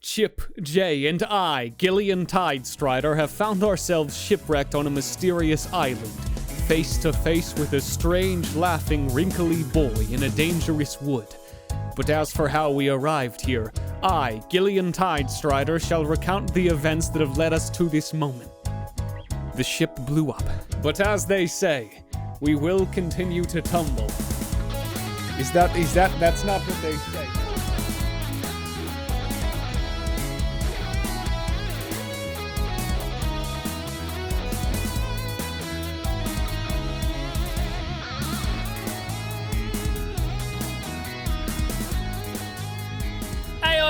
Chip, Jay, and I, Gillion Tidestrider, have found ourselves shipwrecked on a mysterious island, face to face with a strange, laughing, wrinkly boy in a dangerous wood. But as for how we arrived here, I, Gillion Tidestrider, shall recount the events that have led us to this moment. The ship blew up, but as they say, we will continue to tumble. That's not what they say.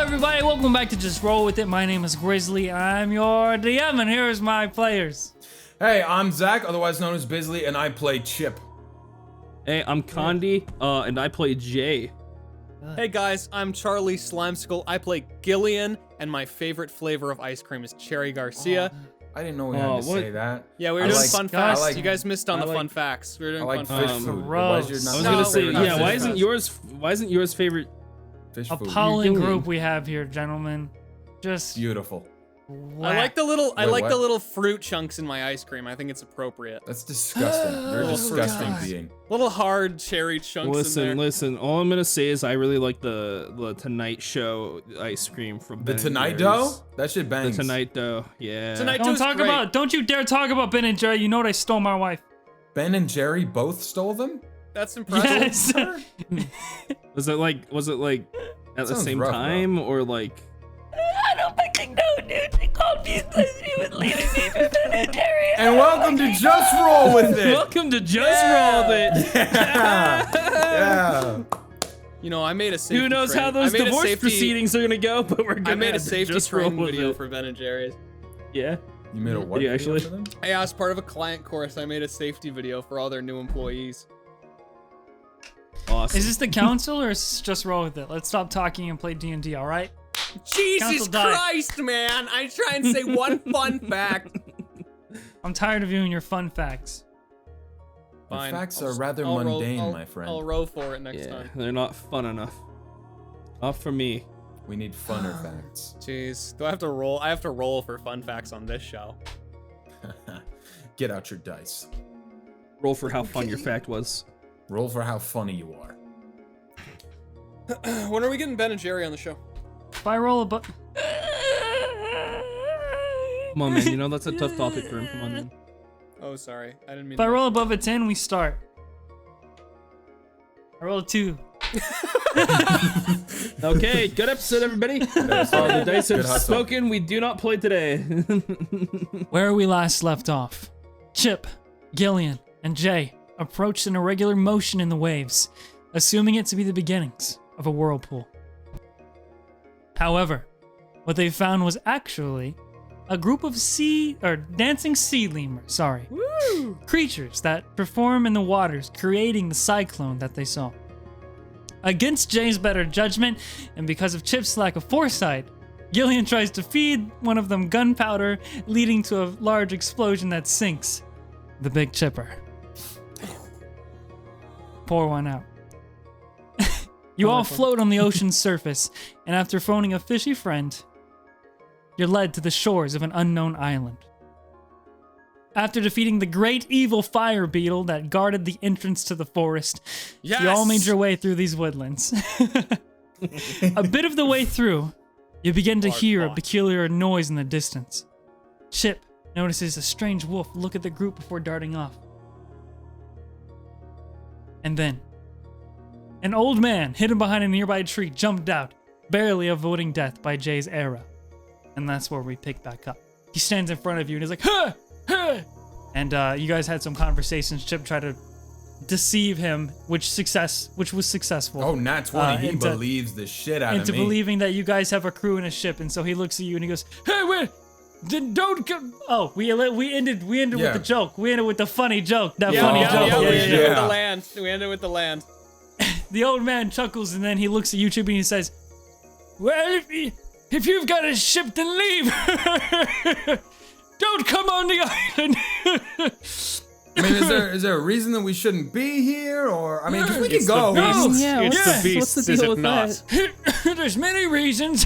Everybody, welcome back to Just Roll With It. My name is Grizzly, I'm your DM, and here's my players. Hey, I'm Zach, otherwise known as Bisley, and I play Chip. Hey, I'm Condi, and I play Jay. Hey guys, I'm Charlie Slimeskull. I play Gillion, and my favorite flavor of ice cream is Cherry Garcia. I didn't know we had to say that. Yeah, we were doing fun facts. You guys missed on the fun facts. We were doing fun facts. Fish food. Gross. Why is I was gonna say, yeah. Why isn't yours favorite? Fish food. Appalling group we have here, gentlemen. Just beautiful. I like the little fruit chunks in my ice cream. I think it's appropriate. That's disgusting. You're a disgusting being. Little hard cherry chunks in there. Listen. All I'm gonna say is I really like the Tonight Show ice cream from the Ben Tonight Jerry's. Dough. That shit bangs. The Tonight Dough, yeah. Don't you dare talk about Ben and Jerry. You know what? I stole my wife. Ben and Jerry both stole them. That's impressive. Yes. Was it like at the same time, or like? I don't fucking know, dude. They called me because he was leaving me for Ben and Jerry. And welcome to Just Roll With It. Welcome to Just Roll With It. Yeah. You know, I made a safety. Who knows how those divorce proceedings are gonna go? But we're gonna. I made a safety training video for Ben and Jerry's. Yeah. You made a what? Video actually? For them? Yeah, as part of a client course, I made a safety video for all their new employees. Awesome. Is this the council or is this Just Roll With It? Let's stop talking and play D&D, all right? Jesus Christ, man! I try and say one fun fact. I'm tired of you and your fun facts. Fine. The facts are rather mundane, my friend. I'll row for it next time. They're not fun enough. Not for me. We need funner facts. Jeez, do I have to roll? I have to roll for fun facts on this show. Get out your dice. Roll for how fun your fact was. Roll for how funny you are. When are we getting Ben and Jerry on the show? If I roll a Come on, man. You know that's a tough topic for him. Come on, man. Oh, sorry. I didn't mean. If I roll above a 10, we start. I roll a 2. Okay, good episode, everybody. The dice have spoken. We do not play today. Where we last left off, Chip, Gillion, and Jay approached an irregular motion in the waves, assuming it to be the beginnings of a whirlpool. However, what they found was actually a group of dancing sea lemurs, creatures that perform in the waters, creating the cyclone that they saw. Against Jay's better judgment, and because of Chip's lack of foresight, Gillion tries to feed one of them gunpowder, leading to a large explosion that sinks the big chipper. Pour one out. You all float on the ocean's surface, and after phoning a fishy friend, you're led to the shores of an unknown island. After defeating the great evil fire beetle that guarded the entrance to the forest, you all made your way through these woodlands. A bit of the way through, you begin to hear a peculiar noise in the distance. Chip notices a strange wolf look at the group before darting off. And then, an old man hidden behind a nearby tree jumped out, barely avoiding death by Jay's arrow. And that's where we pick back up. He stands in front of you and he's like, huh, huh. And you guys had some conversations. Chip tried to deceive him, which was successful. Oh, not 20. He believes the shit out of me. Into believing that you guys have a crew and a ship. And so he looks at you and he goes, hey, wait. Don't go. Oh, we ended with the joke. We ended with the funny joke. That funny joke. We ended with the land. We ended with the land. The old man chuckles and then he looks at you, Chip, and he says, well, if you've got a ship, then leave. Don't come on the island. I mean, is there a reason that we shouldn't be here, or I mean, 'cause we can go. It's the beast, what's the is deal it with not? that? There's many reasons.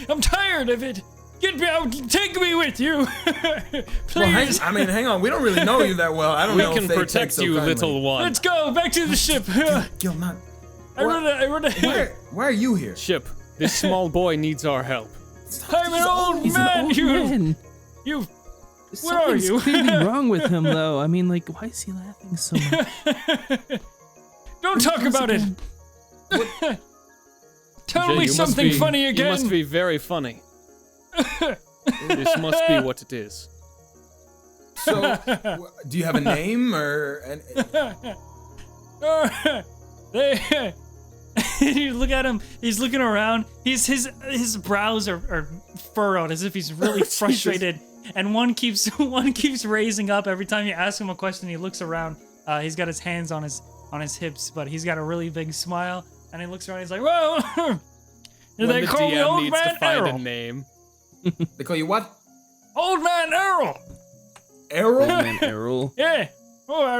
I'm tired of it. Get me out. Take me with you. Please. Well, hang on. We don't really know you that well. I don't We know can if they protect take so you, kindly. little one. Let's go back to the ship. Gil, not. I run a Why are you here? Ship, this small boy needs our help. I'm an old He's man. an old man. You. Where are Something's you? clearly wrong with him, though. I mean, like, why is he laughing so much? Don't talk about it. Tell Jay, me you must something be- funny again. You must be very funny. This must be what it is. So, do you have a name or? You look at him. He's looking around. His brows are furrowed as if he's really frustrated. And one keeps raising up every time you ask him a question. He looks around. He's got his hands on his hips, but he's got a really big smile. And he looks around. He's like, "Well, When they the call me DM Old needs to Man find a Errol. name. They call you what? Old Man Errol. Errol? Man, Errol. Yeah. Oh, I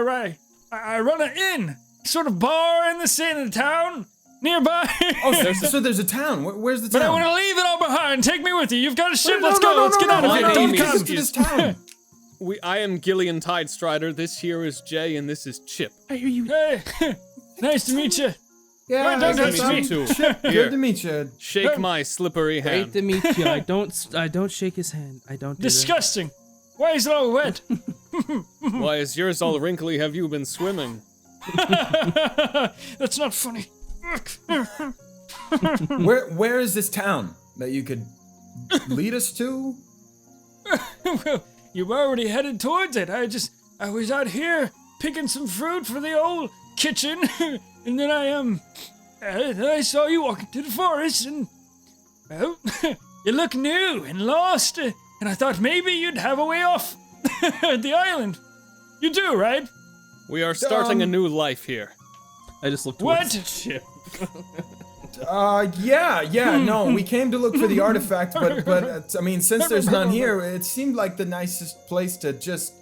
run an inn, sort of bar in the center of the town nearby. Oh, so there's a town. Where's the town? But I want to leave it all behind. Take me with you. You've got a ship. No, Let's no, go. no, Let's no, get no, out of no, here. no, Don't don't come. take us to this town. I am Gillion Tidestrider. This here is Jay, and this is Chip. I hear you. Hey, nice to meet you. Yeah, Don't Nice touch to me. meet you too. Good Here, to meet you. shake my slippery Great hand. to meet you. I don't shake his hand. I don't do Disgusting. Why is it all wet? Why is yours all wrinkly? Have you been swimming? That's not funny. Where is this town that you could lead us to? Well, you already headed towards it. I was out here picking some fruit for the old kitchen, and then I saw you walking to the forest, and well, you look new and lost, and I thought maybe you'd have a way off the island. You do, right? We are starting a new life here. I just looked towards What? Chip. Yeah, no, we came to look for the artifact, but I mean, since there's none here, it seemed like the nicest place to just,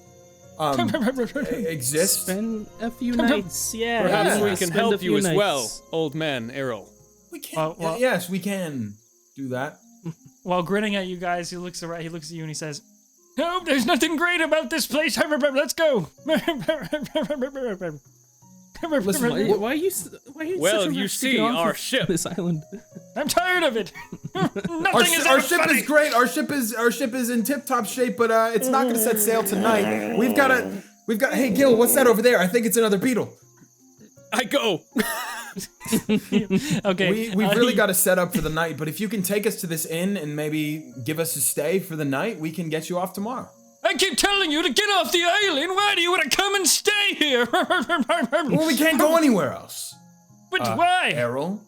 exist. Spend a few nights. Yeah. Perhaps yeah. we can Spend a help few you as nights. well, old man Errol. We can, yes, we can do that. While grinning at you guys, he looks around. He looks at you and he says, "No, there's nothing great about this place. Let's go." Listen, Why are you? Well, such a you rush to see, get off our of ship. This island. I'm tired of it. Nothing is Our ever ship funny. is great. Our ship is in tip-top shape, but it's not going to set sail tonight. We've got. Hey, Gil, what's that over there? I think it's another beetle. I go. Okay. We've really got to set up for the night, but if you can take us to this inn and maybe give us a stay for the night, we can get you off tomorrow. I keep telling you to get off the island. Why do you want to come and stay here? Well, we can't go anywhere else. But why? Errol,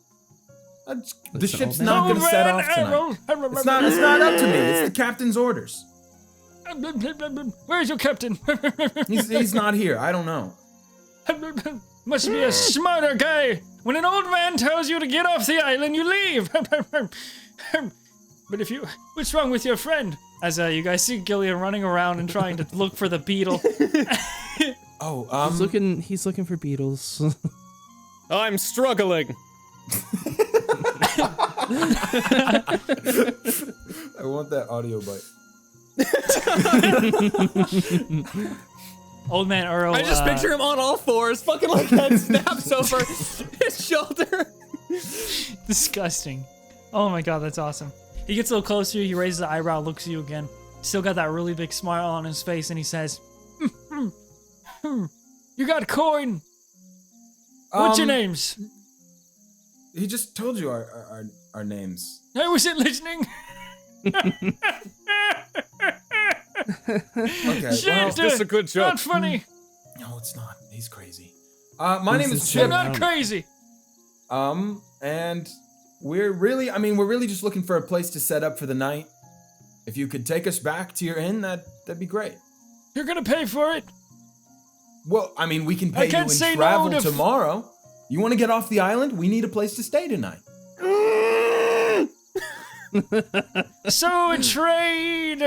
the Listen, ship's old not Old going to set man off tonight. Errol. It's not up to me. It's the captain's orders. Where's your captain? He's not here. I don't know. Must be a smarter guy. When an old man tells you to get off the island, you leave. But what's wrong with your friend? As you guys see Gillion running around and trying to look for the beetle. Oh, He's looking for beetles. I'm struggling. I want that audio bite. Old man Earl. I just picture him on all fours, fucking like head snaps over his shoulder. Disgusting. Oh my god, that's awesome. He gets a little closer, he raises the eyebrow, looks at you again. Still got that really big smile on his face, and he says, "You got coin. What's your names?" He just told you our names. I wasn't listening. Okay, Shit, well, Is this a good joke? Not funny. no, it's not. He's crazy. My name is is Chip. I'm not crazy. And we're really just looking for a place to set up for the night. If you could take us back to your inn, that'd be great. You're gonna pay for it. Well, I mean, we can pay you can't and say no travel to tomorrow. You want to get off the island? We need a place to stay tonight. So a trade.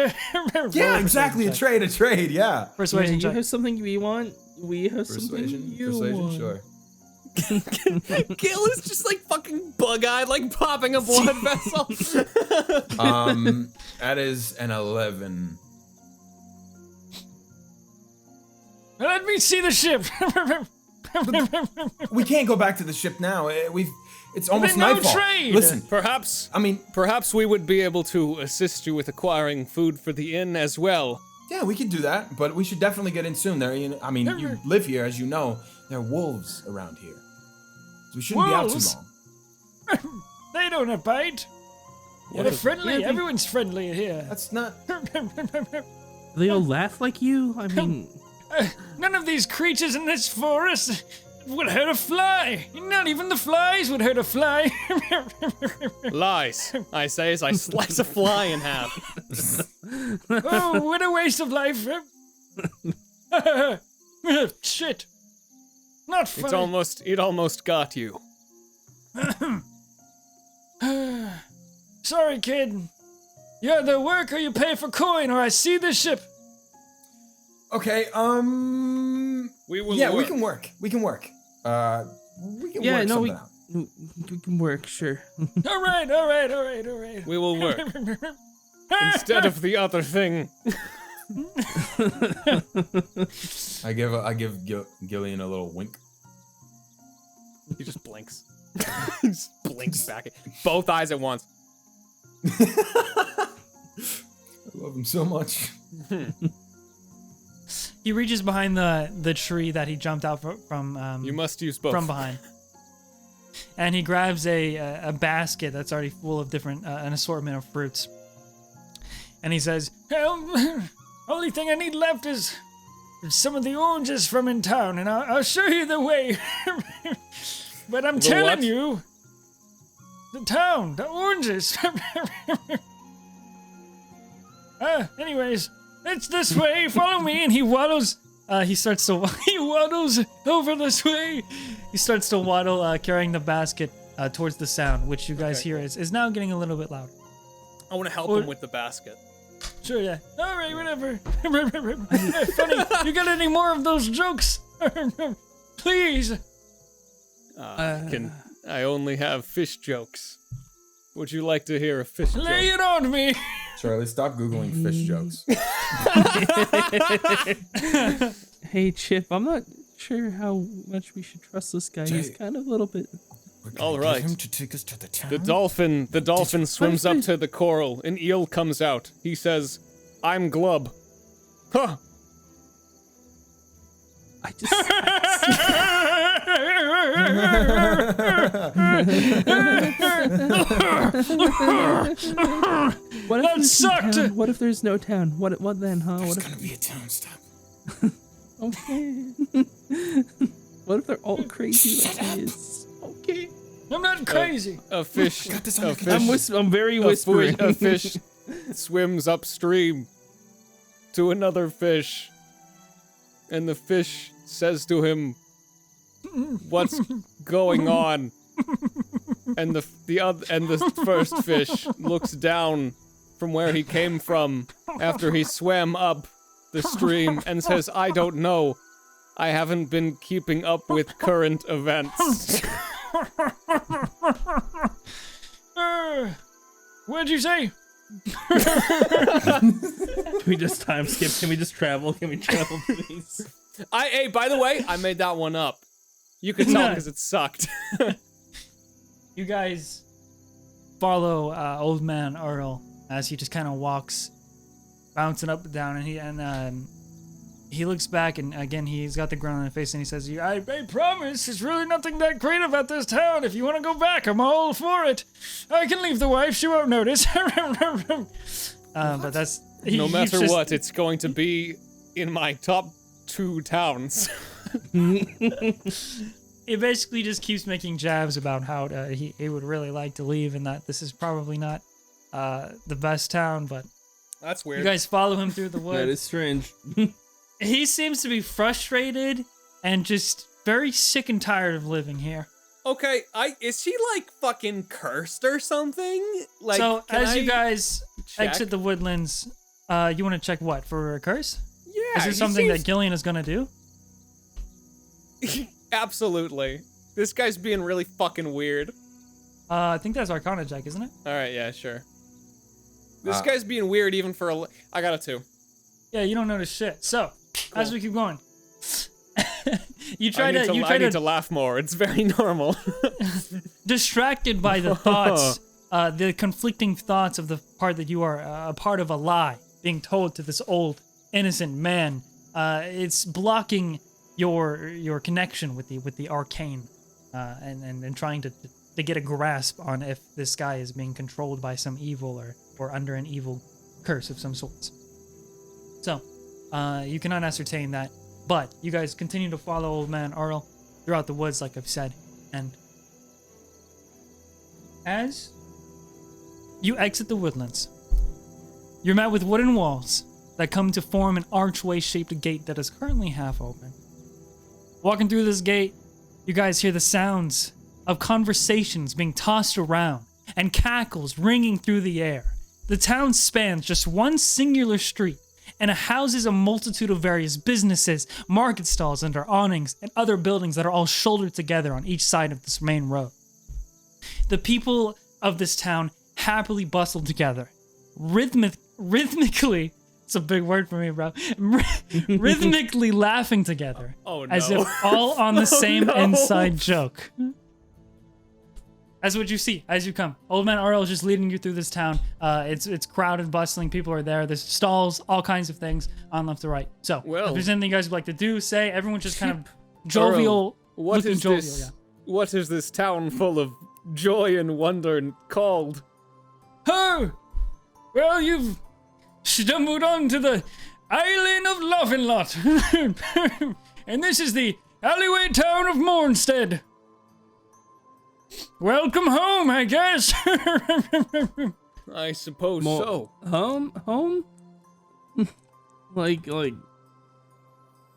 Yeah, exactly. A trade. Yeah. Persuasion You check. have something we want. We have something you want. Sure. Gil is just like fucking bug-eyed, like popping a blood vessel. That is an 11. Let me see the ship. We can't go back to the ship now. It's almost no nightfall. trade. Listen, Perhaps perhaps we would be able to assist you with acquiring food for the inn as well. yeah, we could do that, but we should definitely get in soon. You live here, as you know. There are wolves around here, so we shouldn't be out too Wolves? long. They don't bite. They're friendly. Everyone's friendly here. That's not. They all laugh like you? I mean, None of these creatures in this forest would hurt a fly. Not even the flies would hurt a fly. Lies, I say as I slice a fly in half. Oh, what a waste of life. Shit. Not funny. It almost got you. Sorry, kid. You either work or you pay for coin, or I see the ship. Okay. We will. Yeah, work. we can work. We can work. We can work something out. we can work, sure. All right. We will work. Instead of the other thing. I give Gillion a little wink. He just blinks. He just blinks back. Both eyes at once. I love him so much. He reaches behind the tree that he jumped out from. You must use both. From behind. And he grabs a basket that's already full of different an assortment of fruits. And he says, "Only thing I need left is some of the oranges from in town, and I'll show you the way." But I'm The telling what? you, the town, the oranges. Anyways, it's this way. Follow me. And he waddles. He waddles over this way. He starts to waddle, carrying the basket towards the sound, which you guys hear is now getting a little bit louder. I want to help him with the basket. Sure, yeah. All right, whatever. Funny. You got any more of those jokes? Please. I only have fish jokes. Would you like to hear a fish joke? Lay it on me. Charlie, stop Googling fish jokes. Hey, Chip, I'm not sure how much we should trust this guy. He's Jay. kind of a little bit... All right. Get him to take us to the town. The dolphin swims up to the coral. An eel comes out. He says, "I'm Glub." Huh. I just... What if That there's no sucked! town? What if there's no town? What then, huh? There's What if... gonna be a town. Stop. Okay. What if they're all crazy like he is? Okay. I'm not crazy. A fish. Got this a under fish. I'm very a whispering. A fish swims upstream to another fish, and the fish says to him, "What's going on?" And the first fish looks down from where he came from after he swam up the stream and says, "I don't know. I haven't been keeping up with current events." What'd you say? Can we just time skip? Can we just travel? Can we travel, please? Hey, by the way, I made that one up. You could tell because it sucked. You guys follow old man Earl as he just kind of walks, bouncing up and down, and he looks back, and again he's got the grin on his face, and he says, I promise, there's really nothing that great about this town. If you want to go back, I'm all for it. I can leave the wife; she won't notice." But that's No matter what, it's going to be in my top 2 towns. It basically just keeps making jabs about how he would really like to leave, and that this is probably not the best town, but That's weird. you guys follow him through the woods. That is strange. He seems to be frustrated and just very sick and tired of living here. Okay, is she like fucking cursed or something? Like, So as you guys check? exit the woodlands, you want to check what for a curse? Yeah, Is there something that Gillion is gonna do? Absolutely. This guy's being really fucking weird. I think that's Arcana check, isn't it? All right, yeah, sure. This guy's being weird even for I got a 2. Yeah, you don't notice shit. So as we keep going, you I need try to laugh more. It's very normal. distracted by the thoughts, the conflicting thoughts of the part that you are a part of a lie being told to this old innocent man. It's blocking your connection with the arcane, and trying to get a grasp on if this guy is being controlled by some evil or under an evil curse of some sorts. So, you cannot ascertain that, but you guys continue to follow Old Man Arl throughout the woods, like I've said, and as you exit the woodlands, you're met with wooden walls that come to form an archway-shaped gate that is currently half open. Walking through this gate, you guys hear the sounds of conversations being tossed around and cackles ringing through the air. The town spans just one singular street, and it houses a multitude of various businesses, market stalls under awnings, and other buildings that are all shouldered together on each side of this main road. The people of this town happily bustle together, rhythmically, it's a big word for me, bro, rhythmically laughing together, as if all on the same inside joke. That's what you see as you come. Old Man Arl is just leading you through this town. It's crowded, bustling. People are there. There's stalls, all kinds of things on left to right. So, if there's anything you guys would like to do, say. Everyone's just kind of jovial. What is this town full of joy and wonder called? Oh, well, you've stumbled onto the island of Laughing-Lot. And this is the alleyway town of Mornstead. Welcome home, I guess. I suppose so. Home? like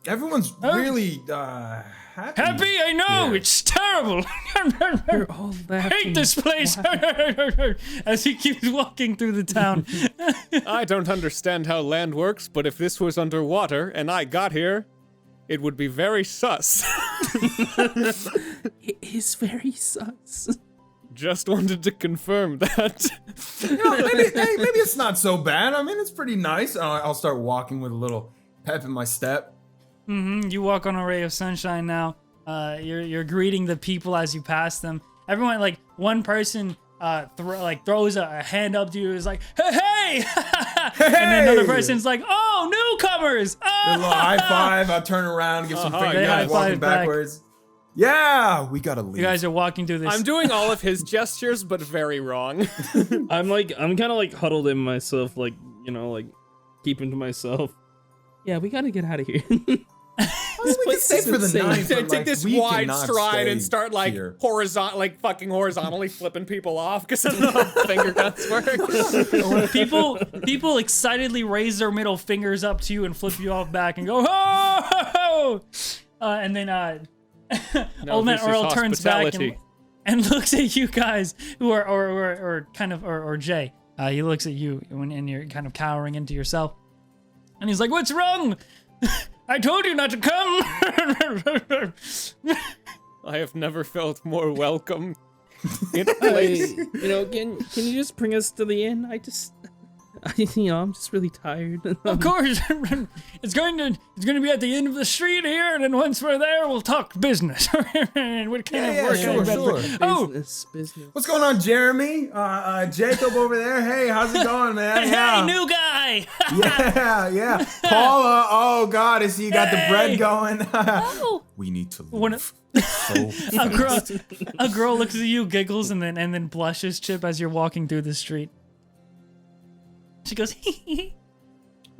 Everyone's really happy. Happy? I know, Yeah. it's terrible. They're all laughing. Hate this place. As he keeps walking through the town. I don't understand how land works, but if this was underwater and I got here, it would be very sus. It is very sus. Just wanted to confirm that. Maybe it's not so bad. I mean, it's pretty nice. I'll start walking with a little pep in my step. You walk on a ray of sunshine now. You're greeting the people as you pass them. Everyone, like, one person throws a hand up to you, is like, hey! And then another person's like, oh, newcomers! A little high five. I'll turn around, give some finger They high guns, walking five back. backwards. Yeah, we gotta leave. You guys are walking through this. I'm doing all of his gestures, but very wrong. I'm kind of like huddled in myself, like, you know, like keeping to myself. Yeah, we gotta get out of here. we can stay for the insane. night. They but, take this we wide cannot stride and stay start like here. fucking horizontally flipping people off because I don't know how finger guns work. people excitedly raise their middle fingers up to you and flip you off back and go, oh! And then Old Man this is Earl turns back hospitality. and looks at you guys who are or Jay. He looks at you and you're kind of cowering into yourself, and he's like, "What's wrong? I told you not to come." I have never felt more welcome in a place. You know, can you just bring us to the inn? I'm just really tired. Of course, it's going to be at the end of the street here, and then once we're there, we'll talk business. And what kind of work? sure. Business. What's going on, Jeremy? Jacob over there. Hey, how's it going, man? Hey, new guy! Yeah. Paula, oh God, I see you got the bread going. We need to One leave. of- a girl looks at you, giggles, and then blushes, Chip, as you're walking through the street. She goes,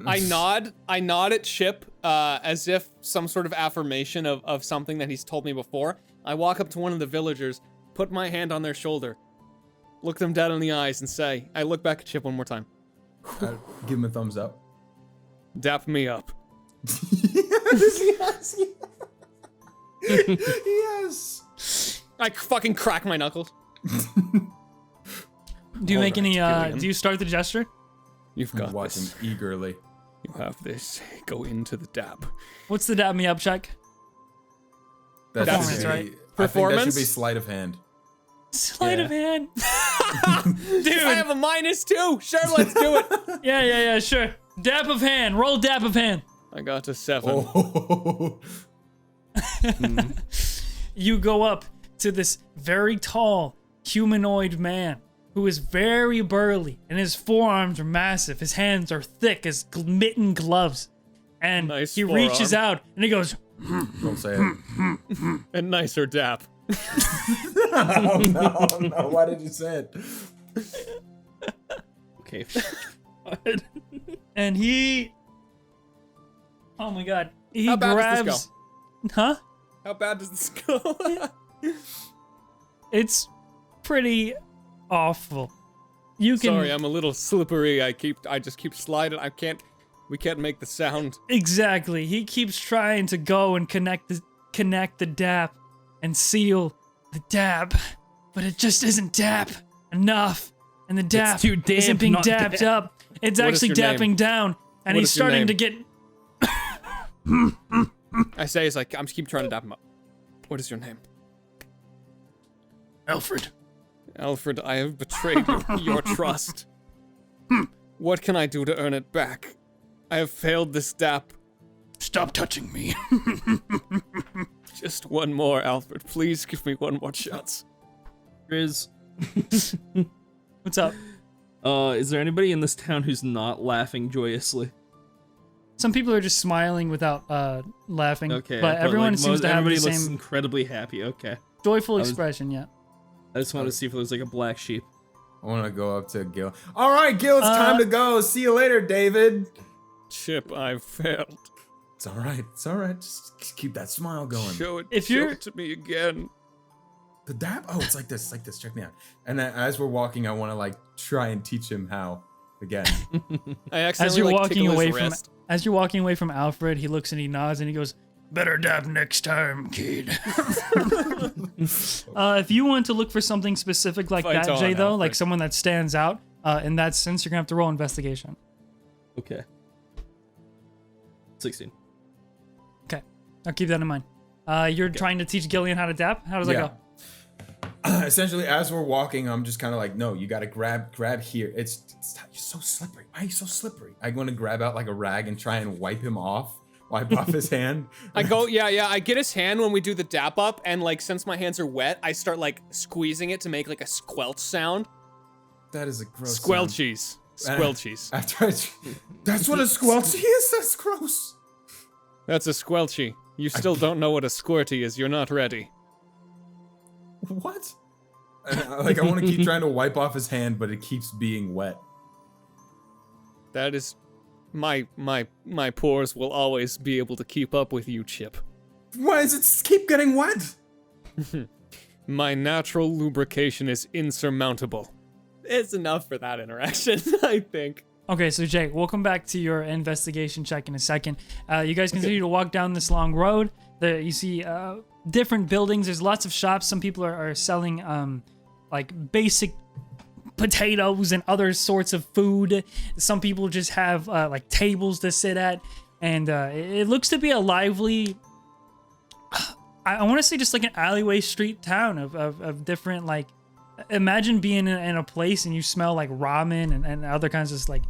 I nod at Chip as if some sort of affirmation of something that he's told me before. I walk up to one of the villagers, put my hand on their shoulder, look them dead in the eyes, and say, I look back at Chip one more time. Give him a thumbs up. Dap me up. Yes. I fucking crack my knuckles. Do you make any, Gillion. do you start the gesture? You've I'm got watching this. eagerly. You have this. Go into the dab. What's the dab me up check? That Performance, should be, right? I think that Performance? should be sleight of hand. Sleight Yeah. of hand. Dude, I have a -2. Sure, let's do it. Yeah, sure. Dab of hand. Roll dab of hand. I got a 7. Oh. You go up to this very tall humanoid man who is very burly, and his forearms are massive. His hands are thick as mitten gloves. And Nice he reaches forearm. out and he goes, Don't say it. And nicer dap. Oh, no. Why did you say it? Okay. and he. Oh my god. He How bad grabs. does this Huh? How bad does this go? It's pretty awful. You can. Sorry, I'm a little slippery. I just keep sliding. We can't make the sound. Exactly. He keeps trying to go and connect the dap and seal the dab, but it just isn't dap enough. And the dap too damp, isn't being not dapped dap. up. It's What is actually your dapping name? down, and What he's is your starting name? to get. I say it's like I'm just keep trying to dap him up. What is your name? Alfred. Alfred, I have betrayed your trust. What can I do to earn it back? I have failed this dap. Stop touching me. Just one more, Alfred. Please give me one more chance. Riz, What's up? is there anybody in this town who's not laughing joyously? Some people are just smiling without laughing, Okay, but everyone seems to have the everybody looks same incredibly happy. Okay, joyful was- expression. Yeah. I just wanted to see if there was like a black sheep. I want to go up to Gil. All right, Gil, it's time to go. See you later, David. Chip, I've failed. It's all right. It's all right. Just keep that smile going. Show it. If show you're- it to me again. The dab? Oh, it's like this. It's like this. Check me out. And then as we're walking, I want to like try and teach him how again. I accidentally As you're like, walking tickle away his from wrist. as you're walking away from Alfred, he looks and he nods and he goes, "Better dab next time, kid." If you want to look for something specific like Fight that, on, Jay, though, like Alfred. someone that stands out, in that sense, you're gonna have to roll investigation. Okay. 16. Okay, I'll keep that in mind. You're trying to teach Gillion how to dab. How does that go? Essentially, as we're walking, I'm just kind of like, no, you got to grab here. It's you're so slippery. Why are you so slippery? I want to grab out like a rag and try and wipe off his hand. I go, yeah. I get his hand when we do the dap up, and like since my hands are wet, I start like squeezing it to make like a squelch sound. That is a gross. Squelchies. sound. Squelchies. That's what a squelchy is. That's gross. That's a squelchy. You still don't know what a squirty is. You're not ready. What? And I want to keep trying to wipe off his hand, but it keeps being wet. That is, my pores will always be able to keep up with you, Chip. Why does it keep getting wet? My natural lubrication is insurmountable. It's enough for that interaction, I think. Okay, so Jay, we'll come back to your investigation check in a second. You guys continue to walk down this long road. You see different buildings. There's lots of shops. Some people are selling like basic potatoes and other sorts of food. Some people just have like tables to sit at, and it looks to be a lively. I want to say just like an alleyway street town of different like. Imagine being in a place and you smell like ramen and other kinds of like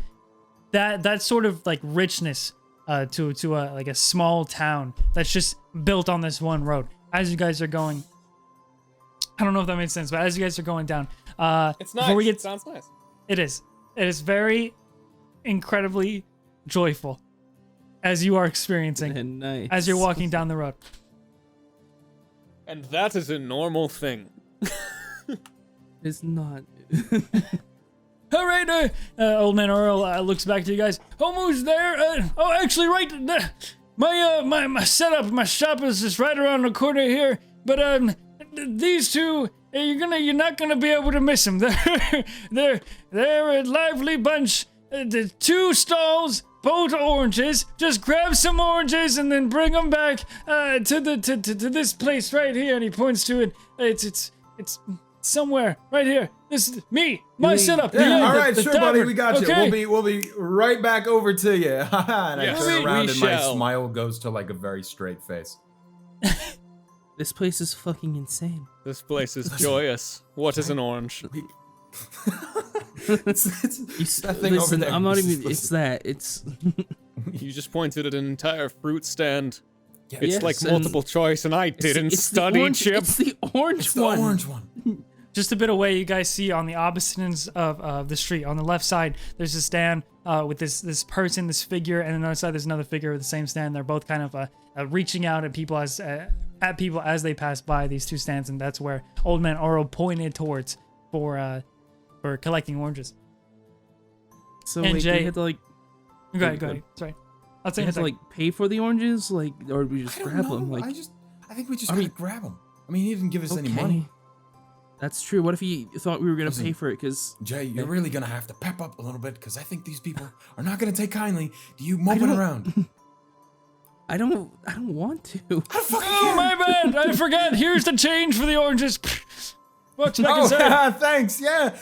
that sort of like richness to a like a small town that's just built on this one road. As you guys are going, I don't know if that makes sense, but as you guys are going down, It's nice. before we It get, sounds nice. it is very incredibly joyful as you are experiencing And nice. as you're walking down the road. And that is a normal thing. It's not. All right, old man Earl looks back to you guys. Almost there. Actually, right. My setup, my shop is just right around the corner here. But these two, you're not gonna be able to miss them. They're a lively bunch. The two stalls boat oranges. Just grab some oranges and then bring them back to this place right here. And he points to it. It's somewhere right here. This is my setup. Yeah, all right, the sure, tavern. buddy, we got you. Okay. We'll be right back over to you. And I Yes, turn around we and my shall. smile goes to like a very straight face. This place is fucking insane. This place is joyous. What is an orange? It's that thing over Listen, there. I'm not even. It's that. It's. You just pointed at an entire fruit stand. Yeah, It's Yes, like and multiple choice, and I didn't it's the study, orange, Chip. It's the orange It's the one. orange one. Just a bit away, you guys see on the opposite ends of the street. On the left side, there's a stand with this person, this figure, and on the other side, there's another figure with the same stand. They're both kind of reaching out at people as they pass by these two stands, and that's where Old Man Oro pointed towards for collecting oranges. So And wait, Jay- we had to like. Go ahead. Sorry, I'll We say had to like pay for the oranges, like, or we just I don't grab know. them. Like, I think we just I gotta mean- grab him. I mean, he didn't give us any okay. money. That's true. What if he thought we were gonna Listen. pay for it? Cause Jay, you're really gonna have to pep up a little bit because I think these people are not gonna take kindly to you moping don't- around. I don't want to. I don't fucking Oh, care. my bad! I forgot. Here's the change for the oranges. What can I Oh, say? yeah, thanks. Yeah.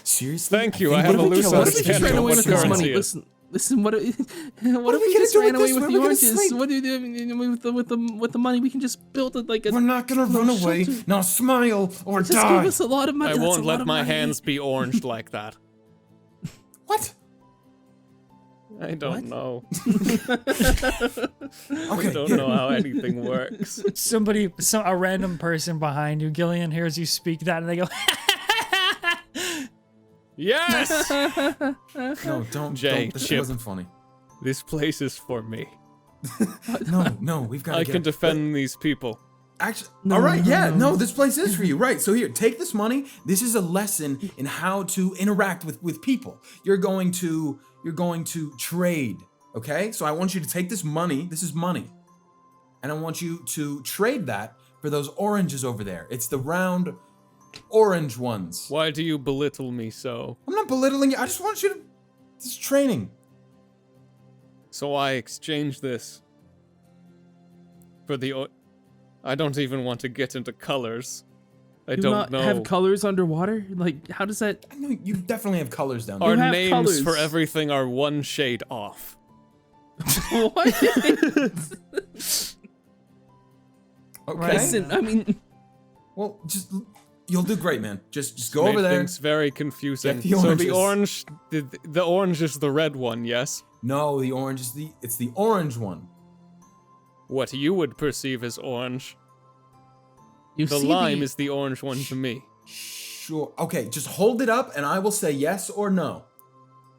Seriously. Thank you, think I have what a if we loose kill What us? if we just understanding ran of away what with this currency money? is. Listen. What if we we gonna just do with ran away this? with Where the are we gonna oranges? sleep? What do you do with the money? We can just build it like a. We're not gonna run little away. shelter. Now smile or Just die. give us a lot of money. I That's a won't lot let of my money. hands be oranged like that. What? I don't know. Okay. I don't here. know how anything works. A random person behind you, Gillion, hears you speak that, and they go, Yes! No, don't. Jay, don't. This Chip. wasn't funny. This place is for me. No, we've got to I get can defend these people. Actually, No, all right, no, yeah, no. no, this place is for you, right? So here, take this money. This is a lesson in how to interact with people. You're going to trade, okay? So I want you to take this money. This is money, and I want you to trade that for those oranges over there. It's the round orange ones. Why do you belittle me so? I'm not belittling you. I just want you to. This is training. So I exchange this for the. I don't even want to get into colors. I Do don't not know. have colors underwater. Like, how does that? I know you definitely have colors down there. Our have names colours. for everything are one shade off. What? Okay. Listen, I mean, Well, you'll do great, man. Just go over Made there. things very confusing. Get the So the oranges. orange, the orange is the red one, yes? No, the orange is it's the orange one. What you would perceive as orange. you The see lime is the orange one to me. Sure. Okay, just hold it up and I will say yes or no.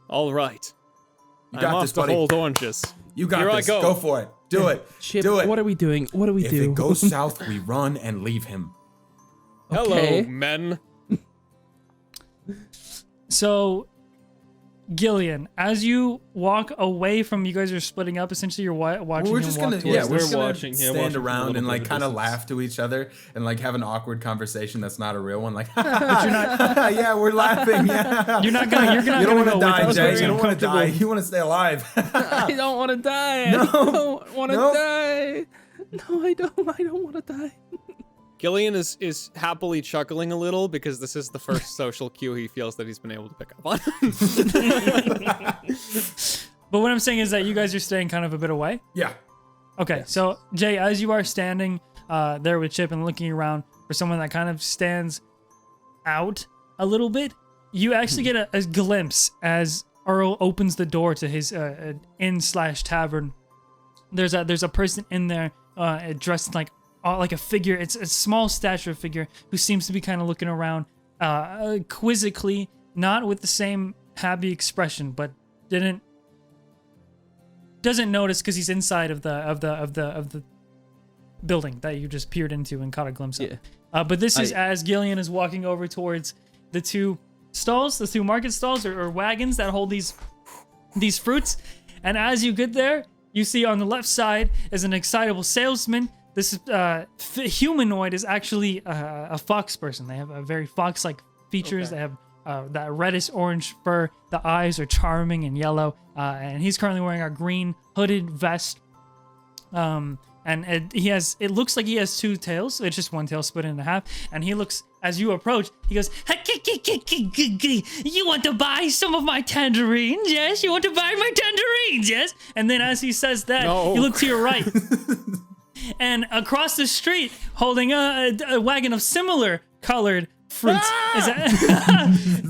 All right. You I'm got off this, to buddy. hold oranges. You got Here this. I go. Go for it. Do it. Chip, do it. what are we doing? What do we if do? it goes south, we run and leave him. Okay. Hello, men. So, Gillion, as you walk away from, you guys are splitting up. Essentially, you're watching We're him just walk gonna, towards yeah, the- we're just gonna watching him, watching stand from a around little and bit like of a kind of distance. laugh to each other and like have an awkward conversation that's not a real one. Like, yeah, we're laughing. Yeah, You're not gonna. You're not you don't gonna want to go die, with us. Jay. It's You don't want to die. uncomfortable. You want to stay alive. I don't want to die. No. I don't want to Nope. die. No, I don't want to die. Gillion is happily chuckling a little because this is the first social cue he feels that he's been able to pick up on. But what I'm saying is that you guys are staying kind of a bit away. Yeah. Okay, so Jay, as you are standing there with Chip and looking around for someone that kind of stands out a little bit, you actually get a glimpse as Earl opens the door to his inn/tavern. There's a person in there dressed like a figure. It's a small stature figure who seems to be kind of looking around quizzically, not with the same happy expression, but doesn't notice because he's inside of the building that you just peered into and caught a glimpse of. Yeah. But this is as Gillion is walking over towards the two stalls, the two market stalls or wagons that hold these fruits. And as you get there, you see on the left side is an excitable salesman. This humanoid is actually a fox person. They have a very fox-like features. Okay. They have that reddish orange fur. The eyes are charming and yellow. And he's currently wearing a green hooded vest. And it looks like he has two tails. It's just one tail split in half. And he looks, as you approach, he goes, you want to buy some of my tangerines? Yes, you want to buy my tangerines? Yes. And then as he says that, you look to your right. And across the street, holding a wagon of similar colored fruits,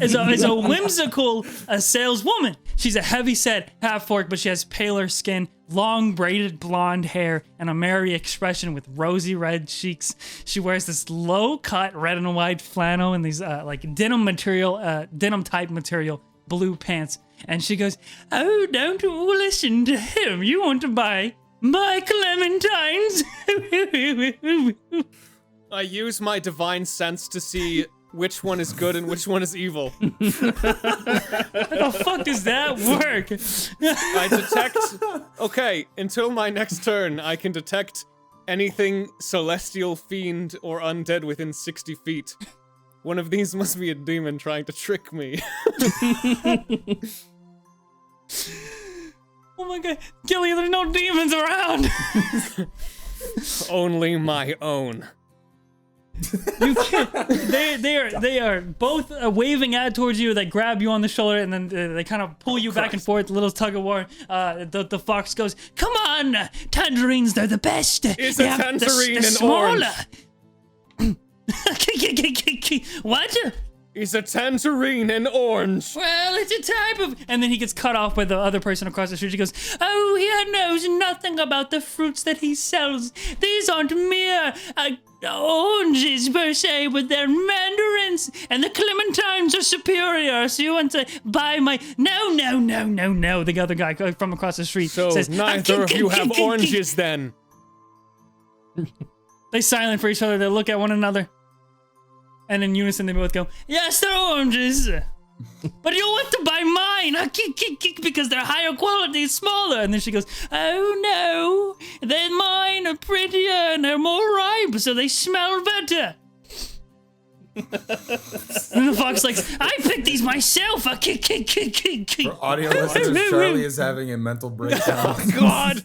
is a whimsical saleswoman. She's a heavy-set half-orc, but she has paler skin, long braided blonde hair, and a merry expression with rosy red cheeks. She wears this low-cut red and white flannel and these like denim-type material, blue pants. And she goes, "Oh, don't listen to him. You want to buy my clementines." I use my divine sense to see which one is good and which one is evil. How the fuck does that work? I detect... Okay, until my next turn, I can detect anything celestial, fiend, or undead within 60 feet. One of these must be a demon trying to trick me. Oh my god, Gillion, there's no demons around! Only my own. You can't. They are both waving at towards you. They grab you on the shoulder and then they kind of pull you back and forth. A little tug of war. The fox goes, "Come on, tangerines. They're the best. Is a tangerine an orange? What? Is a tangerine an orange? Well, it's a type of..." And then he gets cut off by the other person across the street. He goes, "Oh, he knows nothing about the fruits that he sells. These aren't mere oranges per se, but they're mandarins, and the clementines are superior. So you want to buy my..." No. The other guy from across the street says, neither of you have oranges then. They silent for each other. They look at one another. And in unison, they both go, "Yes, they're oranges. But you want to buy mine, because they're higher quality, smaller." And then she goes, "Oh no, then mine are prettier and they're more ripe, so they smell better." And the fox like, "I picked these myself." For audio listeners, Charlie is having a mental breakdown. Oh God!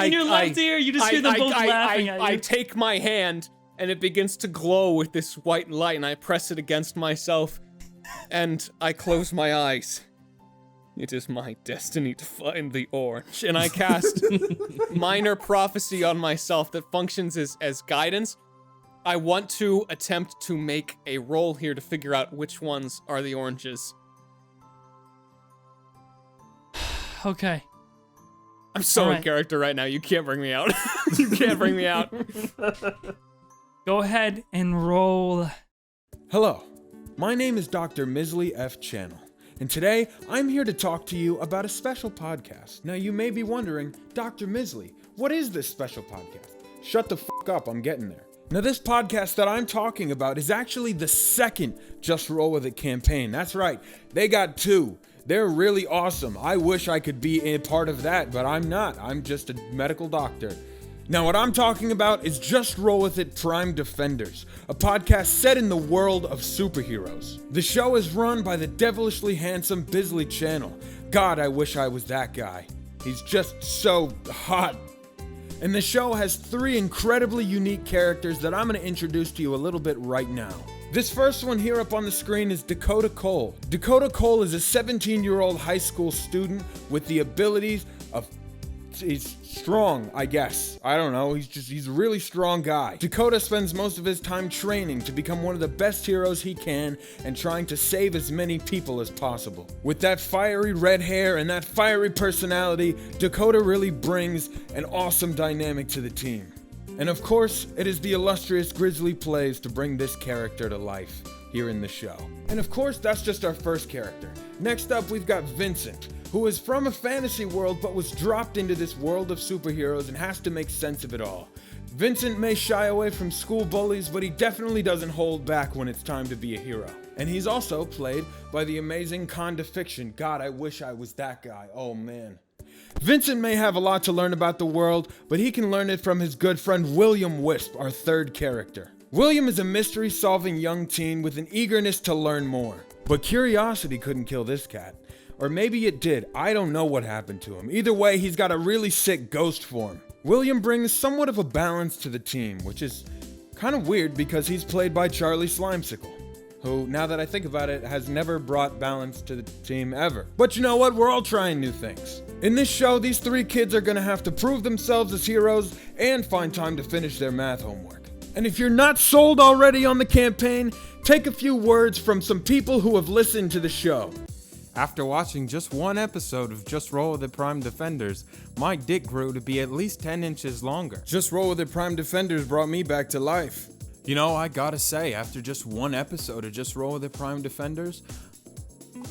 In your left ear, you just hear them both laughing at you. I take my hand, and it begins to glow with this white light, and I press it against myself, and I close my eyes. It is my destiny to find the orange. And I cast minor prophecy on myself that functions as guidance. I want to attempt to make a roll here to figure out which ones are the oranges. Okay. I'm so All in right. character right now. You can't bring me out. You can't bring me out. Go ahead and roll. Hello, my name is Dr. Misley F. Channel, and today I'm here to talk to you about a special podcast. Now you may be wondering, Dr. Misley, what is this special podcast? Shut the fuck up, I'm getting there. Now this podcast that I'm talking about is actually the second Just Roll With It campaign. That's right, they got two. They're really awesome. I wish I could be a part of that, but I'm not. I'm just a medical doctor. Now what I'm talking about is Just Roll With It Prime Defenders, a podcast set in the world of superheroes. The show is run by the devilishly handsome Bisley Channel. God, I wish I was that guy. He's just so hot. And the show has three incredibly unique characters that I'm going to introduce to you a little bit right now. This first one here up on the screen is Dakota Cole. Dakota Cole is a 17-year-old high school student with the abilities of... He's strong, I guess. I don't know, he's a really strong guy. Dakota spends most of his time training to become one of the best heroes he can and trying to save as many people as possible. With that fiery red hair and that fiery personality, Dakota really brings an awesome dynamic to the team. And of course, it is the illustrious Grizzly Plays to bring this character to life here in the show. And of course, that's just our first character. Next up, we've got Vincent, who is from a fantasy world but was dropped into this world of superheroes and has to make sense of it all. Vincent may shy away from school bullies, but he definitely doesn't hold back when it's time to be a hero. And he's also played by the amazing Conda Fiction. God, I wish I was that guy. Oh man. Vincent may have a lot to learn about the world, but he can learn it from his good friend William Wisp, our third character. William is a mystery-solving young teen with an eagerness to learn more. But curiosity couldn't kill this cat. Or maybe it did. I don't know what happened to him. Either way, he's got a really sick ghost form. William brings somewhat of a balance to the team, which is kind of weird because he's played by Charlie Slimesicle, who, now that I think about it, has never brought balance to the team ever. But you know what? We're all trying new things. In this show, these 3 kids are gonna have to prove themselves as heroes and find time to finish their math homework. And if you're not sold already on the campaign, take a few words from some people who have listened to the show. After watching just one episode of Just Roll With It Prime Defenders, my dick grew to be at least 10 inches longer. Just Roll With It Prime Defenders brought me back to life. You know, I gotta say, after just one episode of Just Roll With It Prime Defenders,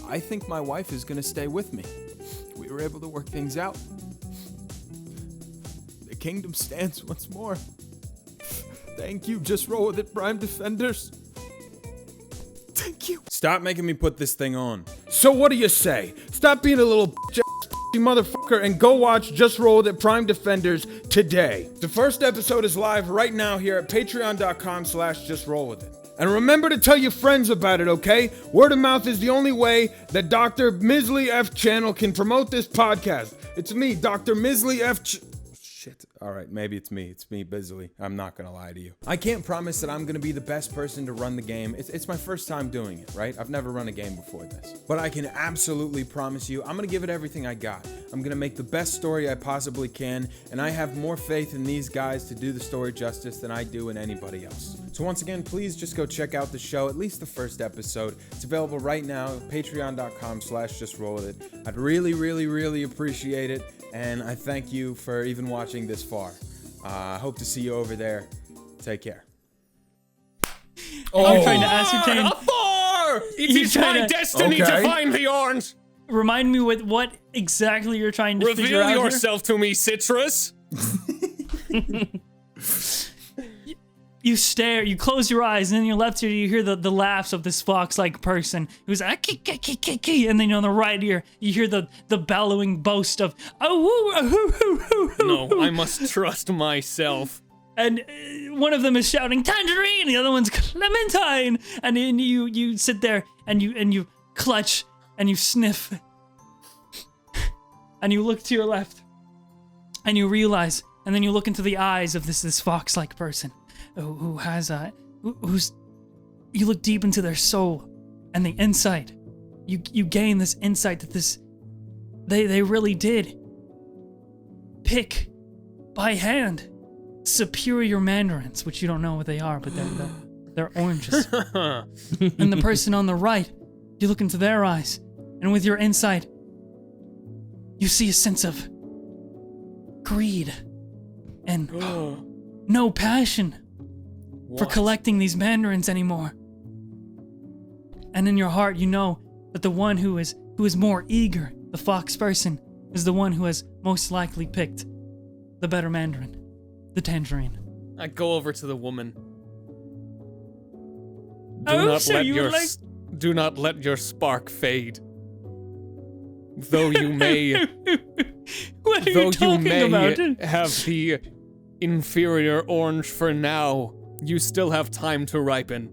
I think my wife is gonna stay with me. We were able to work things out. The kingdom stands once more. Thank you, Just Roll With It Prime Defenders. Thank you. Stop making me put this thing on. So what do you say? Stop being a little bitch-ass motherfucker and go watch Just Roll With It Prime Defenders today. The first episode is live right now here at patreon.com/justrowwithit. And remember to tell your friends about it, okay? Word of mouth is the only way that Dr. Misley F. Channel can promote this podcast. It's me, Dr. Misley F. Shit. All right, maybe it's me. It's me, Bisley. I'm not gonna lie to you. I can't promise that I'm gonna be the best person to run the game. It's my first time doing it, right? I've never run a game before this. But I can absolutely promise you, I'm gonna give it everything I got. I'm gonna make the best story I possibly can, and I have more faith in these guys to do the story justice than I do in anybody else. So once again, please just go check out the show, at least the first episode. It's available right now at patreon.com/justrowwithit. I'd really, really, really appreciate it. And I thank you for even watching this far. I hope to see you over there. Take care. I'm trying to ascertain. A 4! It is my destiny to find the orange. Remind me with what exactly you're trying to figure out. Reveal yourself to me, Citrus. You stare, you close your eyes, and then in your left ear you hear the laughs of this fox-like person who's like, and then on the right ear you hear the bellowing boast of, No, I must trust myself. And one of them is shouting tangerine, the other one's clementine, and then you sit there and you clutch and you sniff, and you look to your left, and you realize, and then you look into the eyes of this fox-like person. You look deep into their soul and the insight. You gain this insight that they really did pick by hand superior mandarins, which you don't know what they are, but they're oranges. And the person on the right, you look into their eyes, and with your insight, you see a sense of greed and no passion for collecting these mandarins anymore. And in your heart, you know that the one who is more eager, the fox person, is the one who has most likely picked the better mandarin, the tangerine. I go over to the woman. Do not let your spark fade. Though you may, What are you talking about? Have the inferior orange for now, you still have time to ripen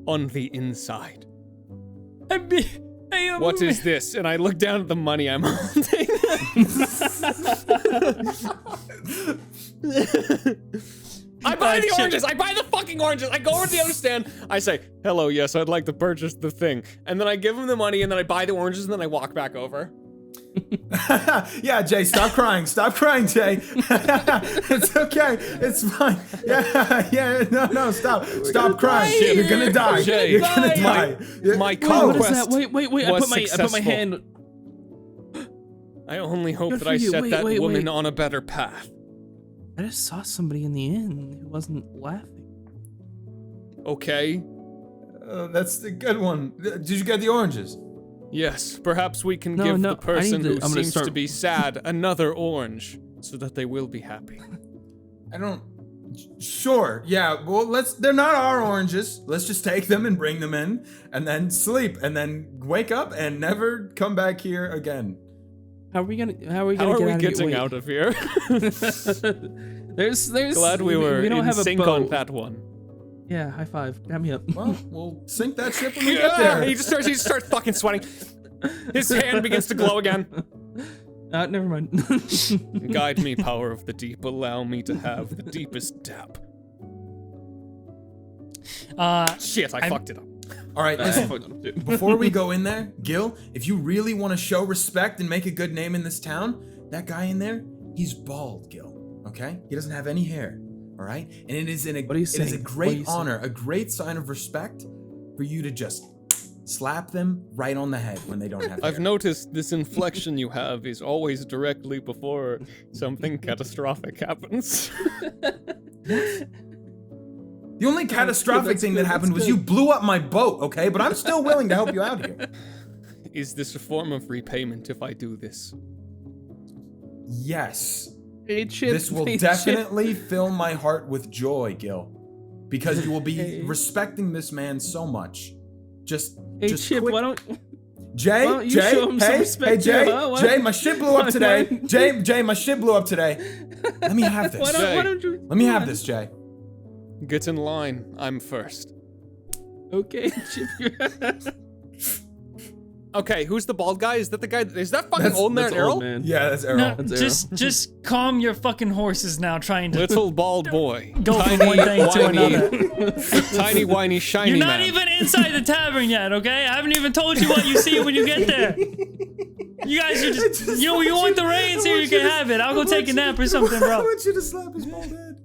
on the inside. What is this? And I look down at the money I'm holding. I buy the oranges! I buy the fucking oranges! I go over to the other stand, I say, hello, yes, I'd like to purchase the thing. And then I give him the money, and then I buy the oranges, and then I walk back over. Yeah, Jay, stop crying. Stop crying, Jay. It's okay. It's fine. Yeah, no, stop. Stop crying. Jay, you're gonna die. Jay, you're gonna die. My Wait, conquest what is that? Wait, I put my successful. hand. I only hope Good that for I you. set that Wait. woman on a better path. I just saw somebody in the inn who wasn't laughing. Okay. That's the good one. Did you get the oranges? Yes, perhaps we can No, give no, the person who I'm gonna seems start- to be sad another orange, so that they will be happy. I don't. Sure. Yeah. Well, they're not our oranges. Let's just take them and bring them in, and then sleep, and then wake up and never come back here again. How are we gonna How are we getting out of here? There's Glad we were don't in have a sync boat. on that one. Yeah, high five. Grab me up. Well, we'll sink that ship when we get there. He just starts fucking sweating. His hand begins to glow again. Never mind. Guide me, power of the deep. Allow me to have the deepest dap. Shit, I fucked it up. All right, listen. Before we go in there, Gil, if you really want to show respect and make a good name in this town, that guy in there, he's bald, Gil. Okay? He doesn't have any hair. All right? And it is a great honor, a great sign of respect for you to just slap them right on the head when they don't have hair. I've noticed this inflection you have is always directly before something catastrophic happens. The only catastrophic thing that happened was you blew up my boat, okay? But I'm still willing to help you out here. Is this a form of repayment if I do this? Yes. Hey, Chip. This will definitely fill my heart with joy, Gil. Because you will be respecting this man so much. Just Chip, quit. why don't Jay, you show him some respect, Jay, too, huh? Jay, my shit blew up today. Jay, my shit blew up today. Let me have this. why don't you? Let me have this, Jay. Get in line. I'm first. Okay, Chip. Okay, who's the bald guy? Is that the guy? Is that fucking old man Errol? Man. Yeah, that's Errol. No, That's just calm your fucking horses now, trying to Little bald boy. go from one thing to another. Tiny, whiny, shiny You're not man. even inside the tavern yet, okay? I haven't even told you what you see when you get there. You guys are just, you want the reins here, you can have it. I'll go take a nap or something, I bro. want you to slap his bald head.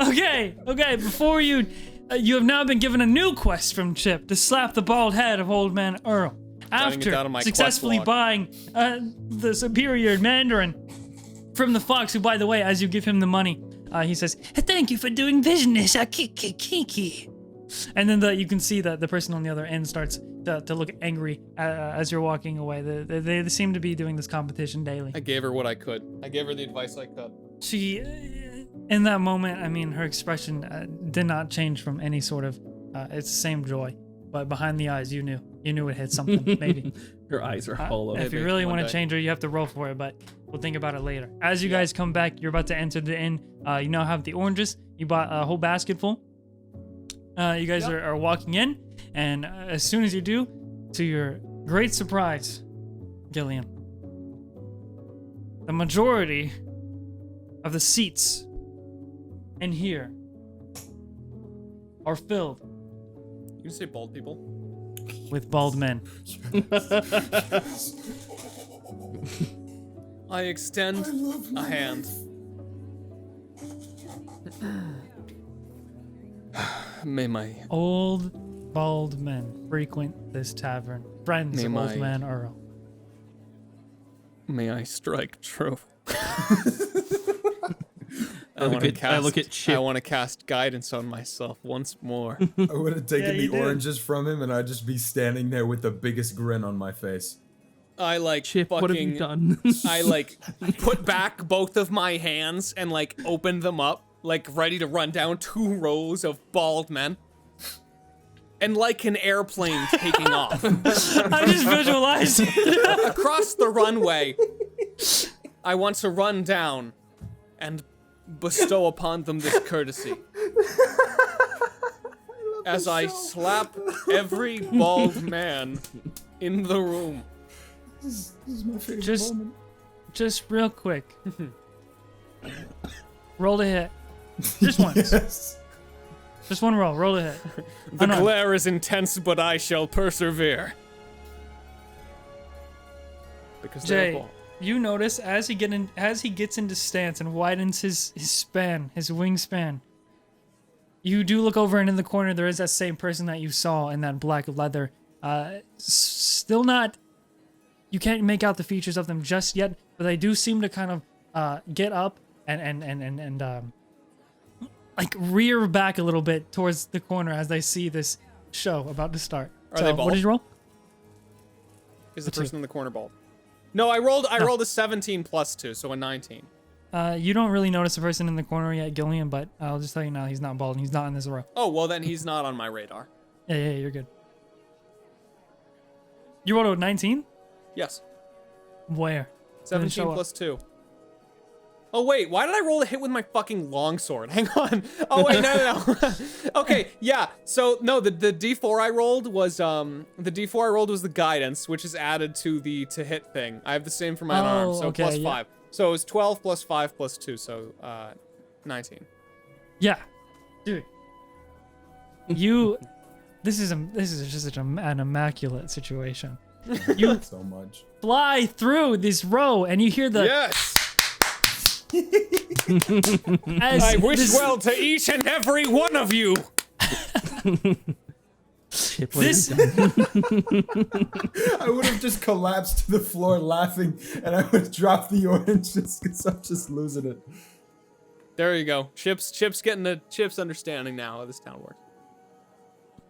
Okay, before you have now been given a new quest from Chip to slap the bald head of Old Man Earl. Jotting it down After on my successfully quest log. buying the superior Mandarin from the fox, who, by the way, as you give him the money, he says, "Thank you for doing business, kiki." And then you can see that the person on the other end starts to look angry as you're walking away. They seem to be doing this competition daily. I gave her what I could. I gave her the advice I could. She, in that moment, I mean, her expression did not change from any sort of, it's the same joy. But behind the eyes, you knew it hit something, maybe. Your eyes are hollow. If you Maybe really one want to day. change her, you have to roll for it, but we'll think about it later. As you guys come back, you're about to enter the inn. You now have the oranges. You bought a whole basket full. You guys are walking in, and as soon as you do, to your great surprise, Gillion, the majority of the seats in here are filled You say bald people? with bald men. I extend a hand. May my Old bald men frequent this tavern. Friends May of Old my- Man Earl. may I strike true. I look at Chip. I want to cast guidance on myself once more. I would have taken you the did. oranges from him, and I'd just be standing there with the biggest grin on my face. I like Chip, fucking. what have you done? I like put back both of my hands and like open them up, like ready to run down 2 rows of bald men. And like an airplane taking off I just visualized it. across the runway, I want to run down and bestow upon them this courtesy. As I slap every bald man in the room. This is my favorite Just- moment. Just real quick. Roll to hit. Just once. Yes. Just one roll. Roll to hit. The Oh, no. glare is intense, but I shall persevere. Because they're Jay, bald. you notice as he gets into stance and widens his wingspan, you do look over, and in the corner there is that same person that you saw in that black leather. Still not. You can't make out the features of them just yet, but they do seem to kind of get up and like rear back a little bit towards the corner as they see this show about to start. Are they What bald? did you roll? Is the person in the corner bald? No, I rolled a 17 plus 2, so a 19. You don't really notice the person in the corner yet, Gillian, but I'll just tell you now, he's not bald and he's not in this row. Oh, well then he's not on my radar. Yeah, you're good. You rolled a 19? Yes. Where? 17 show up. plus 2. Oh wait, why did I roll a hit with my fucking longsword? Hang on. Oh wait, no. Okay, yeah. So no, the D4 I rolled was the guidance, which is added to the to hit thing. I have the same for my arm, so okay, plus yeah. 5. So it was 12 plus 5 plus 2, so 19. Yeah, dude. This is just an immaculate situation. You So much. fly through this row, and you hear the Yes. as I wish this, well to each and every one of you. Chip, what This- have you done? I would have just collapsed to the floor laughing, and I would drop the orange just because I'm just losing it. There you go. Chip's getting a Chip's understanding now how this town works.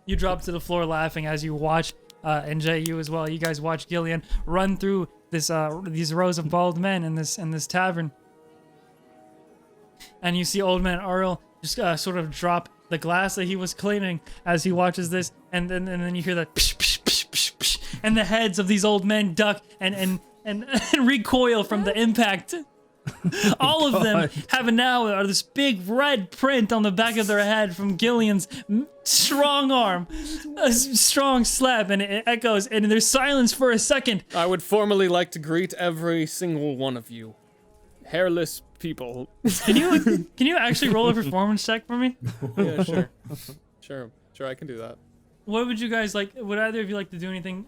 You drop to the floor laughing as you watch, and Jay, you as well. You guys watch Gillion run through this these rows of bald men in this tavern, and you see old man Earl just sort of drop the glass that he was cleaning as he watches this, and then you hear the psh, psh, psh, psh, psh, and the heads of these old men duck and recoil from the impact. All of them have now this big red print on the back of their head from Gillion's strong arm, a strong slap, and it echoes. And there's silence for a second. I would formally like to greet every single one of you, hairless people. Can you actually roll a performance check for me? Yeah, sure, I can do that. What would you guys like? Would either of you like to do anything,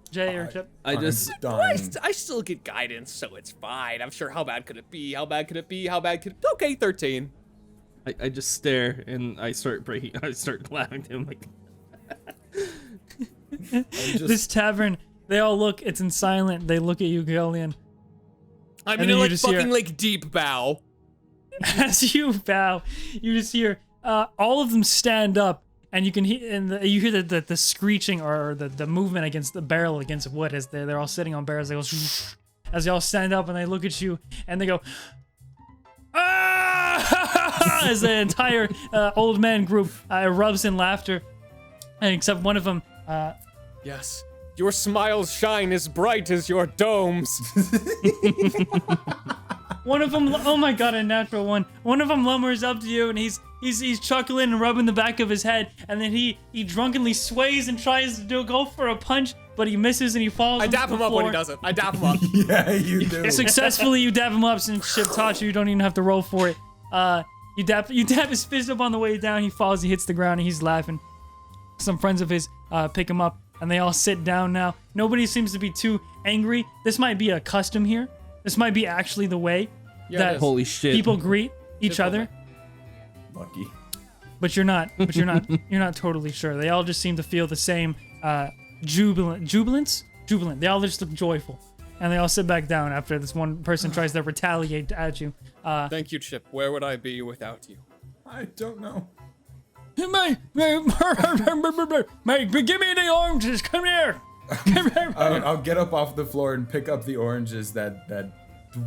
Jay or Chip? I just I still get guidance, so it's fine. I'm sure. How bad could it be? How bad could it be? How bad could it? Okay, 13. I just stare and I start breaking. I start laughing to him like. This tavern, they all look. It's in silent. They look at you, Gillion. I'm And in then a you just hear- fucking like deep bow. As you bow, you just hear all of them stand up, and you can hear you hear the screeching or the movement against the barrel against wood as they're all sitting on barrels. They go as they all stand up and they look at you and they go ah! As the entire old man group erupts in laughter, and except one of them. Yes, your smiles shine as bright as your domes. One of them, oh my god, a natural one. One of them lumbers up to you and he's chuckling and rubbing the back of his head, and then he drunkenly sways and tries to go for a punch, but he misses and he falls. I dap him up when he does it. I dap him up. Yeah, you do. Successfully, you dab him up since Chip taught you. You don't even have to roll for it. You dap his fist up on the way down. He falls. He hits the ground and he's laughing. Some friends of his pick him up and they all sit down now. Nobody seems to be too angry. This might be a custom here. This might be actually the way that Holy shit. people greet each other. Lucky. But you're not. You're not totally sure. They all just seem to feel the same jubilant. They all just look joyful, and they all sit back down after this one person tries to retaliate at you. Thank you, Chip. Where would I be without you? I don't know. Give me the oranges. Come here. I'll get up off the floor and pick up the oranges that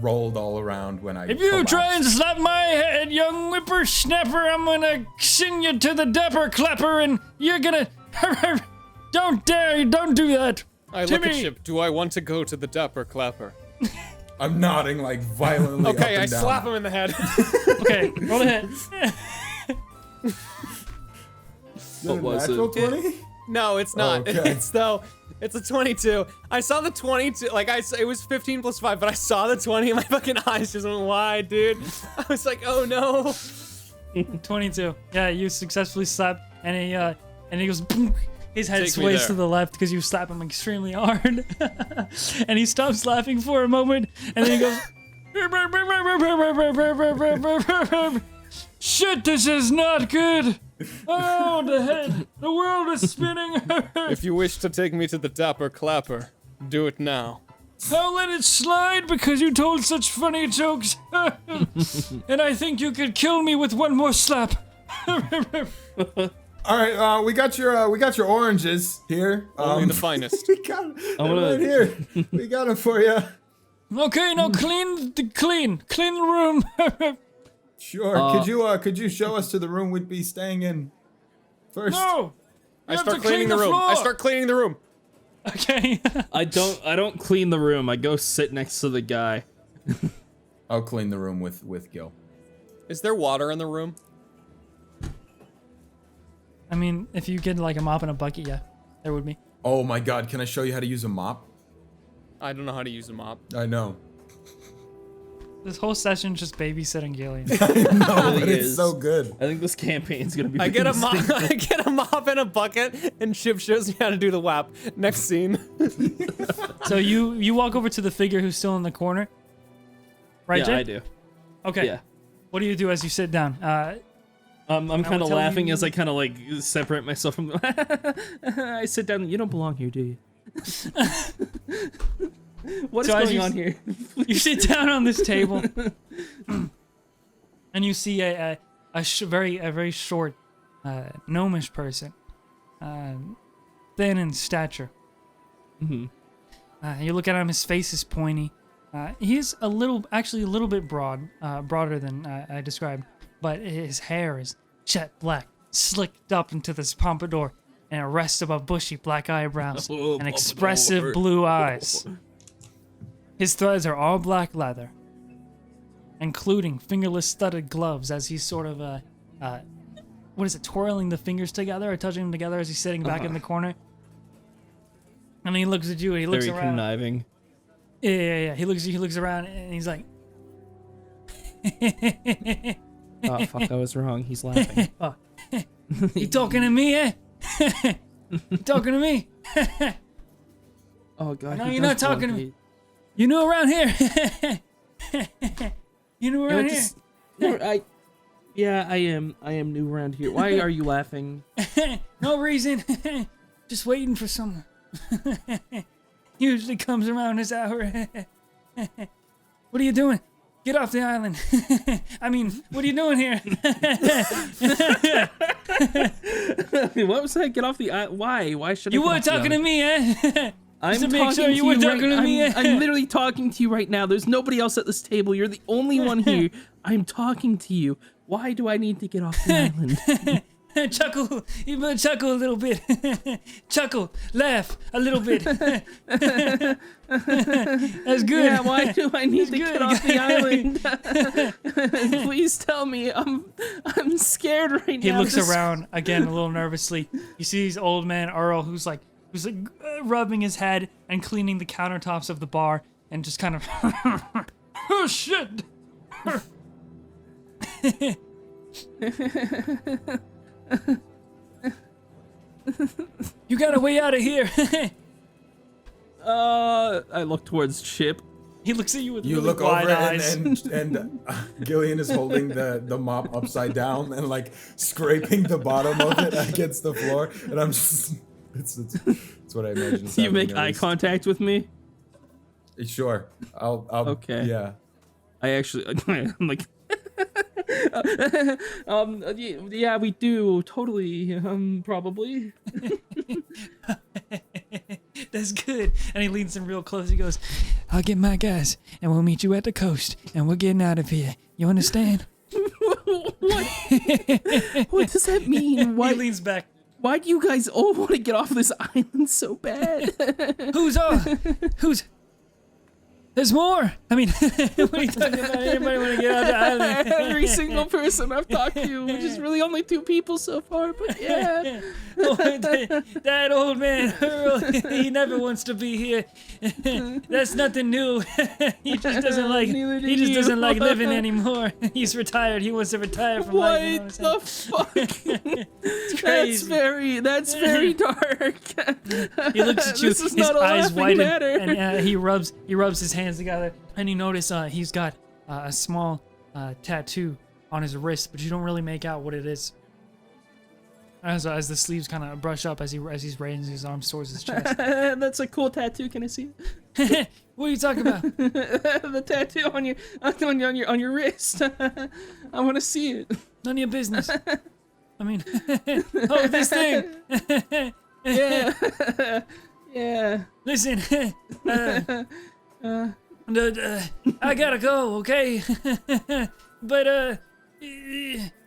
rolled all around when I. If you collapsed. try and slap my head, young whippersnapper, I'm gonna send you to the dapper clapper, and you're gonna. Don't dare! Don't do that. I look at Timmy! Chip. Do I want to go to the Dapper Clapper? I'm nodding like violently. Okay, up I and down. slap him in the head. Okay, roll ahead. Is it What a was natural it? 20? No, it's not. Okay. It's a 22. I saw the 22. Like it was 15 plus 5, but I saw the 20 and my fucking eyes just went wide, dude. I was like, oh no. 22. Yeah, you successfully slap, and he goes. Boom. His head Take me sways there. to the left because you slap him extremely hard, and he stops laughing for a moment, and then he goes. Shit, this is not good. Oh, the world is spinning. If you wish to take me to the Dapper Clapper, do it now. I'll let it slide because you told such funny jokes. And I think you could kill me with one more slap. All right, we got your oranges here. Only the finest. We got them gonna- right here. We got them for you. Okay, now clean the room. Sure. Could you show us to the room we'd be staying in first? No. I start cleaning the room. floor. I start cleaning the room. Okay. I don't clean the room. I go sit next to the guy. I'll clean the room with Gil. Is there water in the room? I mean, if you get like a mop and a bucket, yeah, there would be. Oh my god, can I show you how to use a mop? I don't know how to use a mop. I know. This whole session's just babysitting Gillion. No, really but it's is. so good. I think this campaign's gonna be. I get a really mop. stupid. I get a mop and a bucket, and Chip shows me how to do the WAP. Next scene. So you walk over to the figure who's still in the corner, right, Yeah, Jay? I do. Okay. Yeah. What do you do as you sit down? I'm kind of tell laughing you- as I kind of like separate myself from. I sit down. You don't belong here, do you? What is So as going you on here? You sit down on this table, and you see a very short, gnomish person, thin in stature. You look at him; his face is pointy. He's actually a little bit broader than I described, but his hair is jet black, slicked up into this pompadour, and it rests above bushy black eyebrows Oh, and expressive pompadour. blue eyes. His threads are all black leather, including fingerless studded gloves as he's sort of what is it, twirling the fingers together or touching them together as he's sitting back in the corner. And he looks at you and he looks Very around. conniving. Yeah. He looks around and he's like, Oh fuck! I was wrong. He's laughing. "You talking to me, eh? You talking to me? Oh god. No, he you're does not talking to belong me. here. You new around here? You new No, around here? just- no, yeah, I am new around here. Why are you laughing? No reason. Just waiting for someone. Usually comes around this hour. What are you doing? Get off the island. I mean, what are you doing here? What was that? Get off the island. Why? Why should You I get were off the talking to island? me, eh? I'm to make talking sure to you were talking right, to me. I'm literally talking to you right now. There's nobody else at this table. You're the only one here. I'm talking to you. Why do I need to get off the island? Chuckle. You better chuckle a little bit. Chuckle. Laugh a little bit. That's good. Yeah, why do I need to good. get off the island? Please tell me. I'm scared right He now. looks This- around again a little nervously. You see his old man Earl, who's like rubbing his head and cleaning the countertops of the bar, and just kind of, oh shit. You got a way out of here. I look towards Chip. He looks at you with You really look wide over eyes. and Gillion is holding the mop upside down and like scraping the bottom of it against the floor, and I'm just it's what I imagine. is You happening, make at eye least. contact with me. Sure, I'll Okay. Yeah. I actually, I'm like, yeah, we do totally, probably. That's good. And he leans in real close. He goes, I'll get my guys, and we'll meet you at the coast, and we're getting out of here. You understand? What? What does that mean? He Why? leans back. Why do you guys all want to get off this island so bad? Who's There's more. I mean, what are you talking about? Anybody want to get out the island? Every single person I've talked to, which is really only 2 people so far, but yeah. Oh, that old man, Earl, he never wants to be here. That's nothing new. He just doesn't like. Neither do He just you. doesn't like living anymore. He's retired. He wants to retire from What life. You know what I'm saying? the fuck? It's crazy. That's very dark. He looks at you. This is His not a eyes laughing widen, matter. and he rubs his hands together. And you notice he's got a small tattoo on his wrist, but you don't really make out what it is. As the sleeves kind of brush up as he's raising his arms towards his chest. That's a cool tattoo. Can I see it? What are you talking about? The tattoo on your wrist. I want to see it. None of your business. I mean, oh, this thing. Yeah. Yeah. Listen, I gotta go, okay? But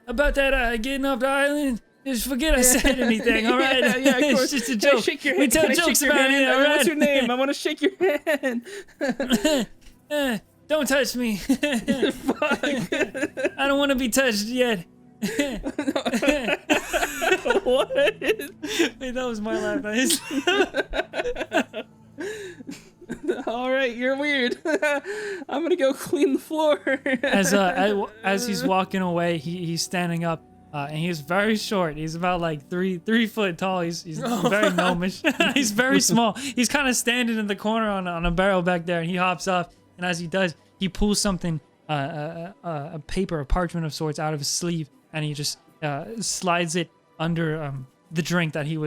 about that getting off the island, just forget I said anything, all right? Yeah, of course. It's just a Can I joke. shake your We hand? tell Can I jokes shake your around hand? here, all right? What's your name? I want to shake your hand. Don't don't touch me. I don't want to be touched yet. What? Wait, that was my laugh. All right, you're weird. I'm gonna go clean the floor. As he's walking away, he's standing up, and he's very short. He's about like 3 foot tall. He's very gnomish. He's very small. He's kind of standing in the corner on a barrel back there, and he hops off. And as he does, he pulls something, a paper, a parchment of sorts, out of his sleeve, and he just slides it under the drink that he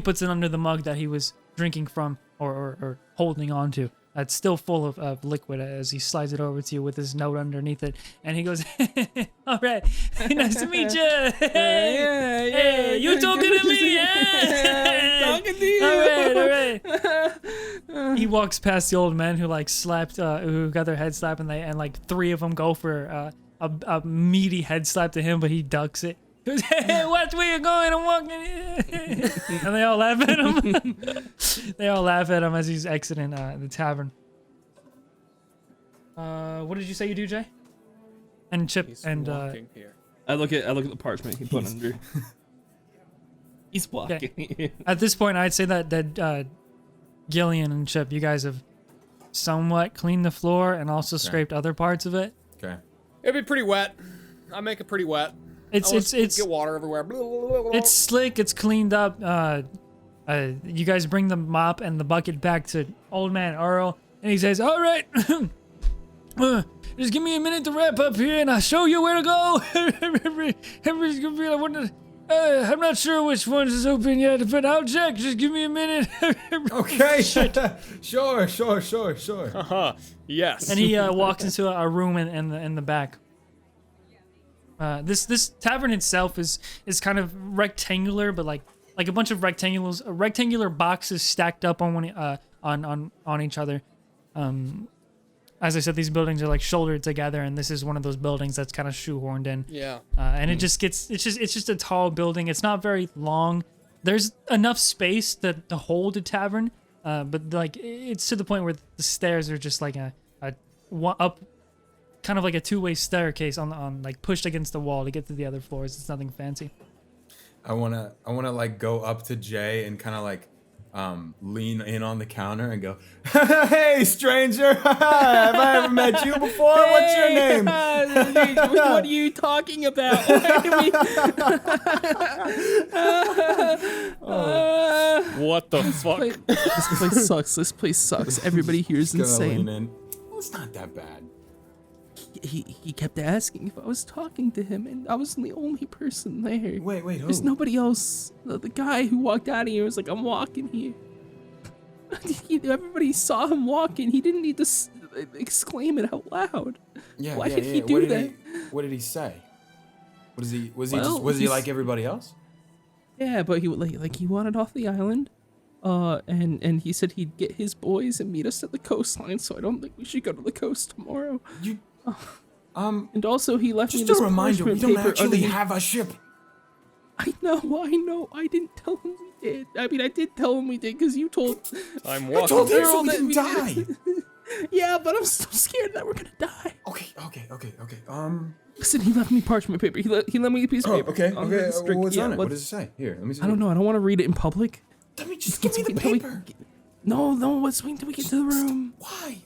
puts it under the mug that he was drinking from or holding on to. It's still full of liquid as he slides it over to you with his note underneath it. And he goes, all right, nice to meet you. Hey, you talking to me? Talking to you. All right. He walks past the old man who like slapped, who got their head slapped, and like 3 of them go for a meaty head slap to him, but he ducks it. He goes, hey, watch where you're going, I'm walking. And they all laugh at him. They all laugh at him as he's exiting the tavern. What did you say you do, Jay? And Chip He's and walking here. I look at the parchment he put under. He's walking. At this point, I'd say that Gillion and Chip, you guys have somewhat cleaned the floor and also scraped other parts of it. Okay. It'd be pretty wet. I make it pretty wet. It's get water everywhere. It's slick. It's cleaned up. You guys bring the mop and the bucket back to Old Man Earl, and he says, "All right, just give me a minute to wrap up here, and I'll show you where to go." Everybody's gonna be like, I'm not sure which ones is open yet, but I'll check. Just give me a minute. Okay. Sure. Yes. And he walks into a room in the back. This tavern itself is kind of rectangular, but like a bunch of rectangular boxes stacked up on each other. As I said, these buildings are like shouldered together, and this is one of those buildings that's kind of shoehorned in. Yeah. And it's just a tall building. It's not very long. There's enough space to hold a tavern, but like it's to the point where the stairs are just like a up. Kind of like a 2-way staircase on like pushed against the wall to get to the other floors. It's nothing fancy. I wanna like go up to Jay and kind of like lean in on the counter and go, "Hey, stranger! Have I ever met you before? What's your name?" What are you talking about? What the fuck? This place sucks. This place sucks. Everybody here is Gonna lean insane. in. Well, it's not that bad. He kept asking if I was talking to him, and I wasn't the only person there. Wait, who? There's nobody else. The guy who walked out of here was like, "I'm walking here." Everybody saw him walking. He didn't need to exclaim it out loud. Yeah, Why did he do that? What did he say? Was he Well, like everybody else? Yeah, but he wanted off the island. And he said he'd get his boys and meet us at the coastline. So I don't think we should go to the coast tomorrow. And also he left me Just this a reminder, we parchment don't paper actually underneath- have a ship. I know. I didn't tell him we did. I mean, I did tell him we did because you told. I'm I walking. told you They're so all we that didn't we die. Yeah, but I'm still scared that we're gonna die. Okay. Listen, he left me parchment paper. He let me a piece of paper. Okay. What's Yeah, on it? what- What does it say? Here, let me see. I don't know. I don't want to read it in public. Let me just give me the Until we- paper. No. Let's wait until we get to the room. Why?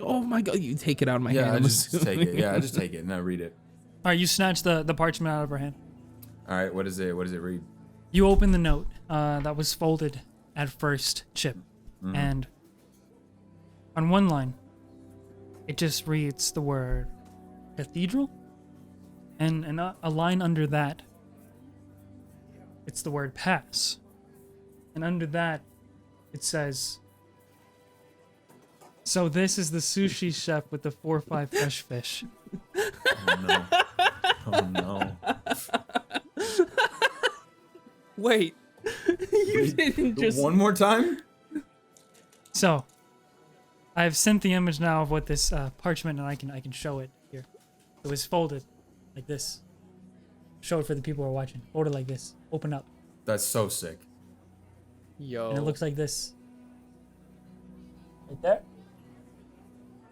Oh my god! You take it out of my hand. Yeah, I I'm just assuming. take it. Yeah, I just take it and I read it. All right, you snatch the parchment out of her hand. All right, what is it? What does it read? You open the note that was folded at first, Chip, and on one line, it just reads the word cathedral, and a line under that, it's the word pass, and under that, it says, "So this is the sushi chef with the 4-5 fresh fish." Oh no. Wait. You didn't just. One more time? So, I've sent the image now of what this parchment, and I can show it here. It was folded like this. Show it for the people who are watching. Fold it like this. Open up, That's so sick. Yo. and it looks like this. Right there.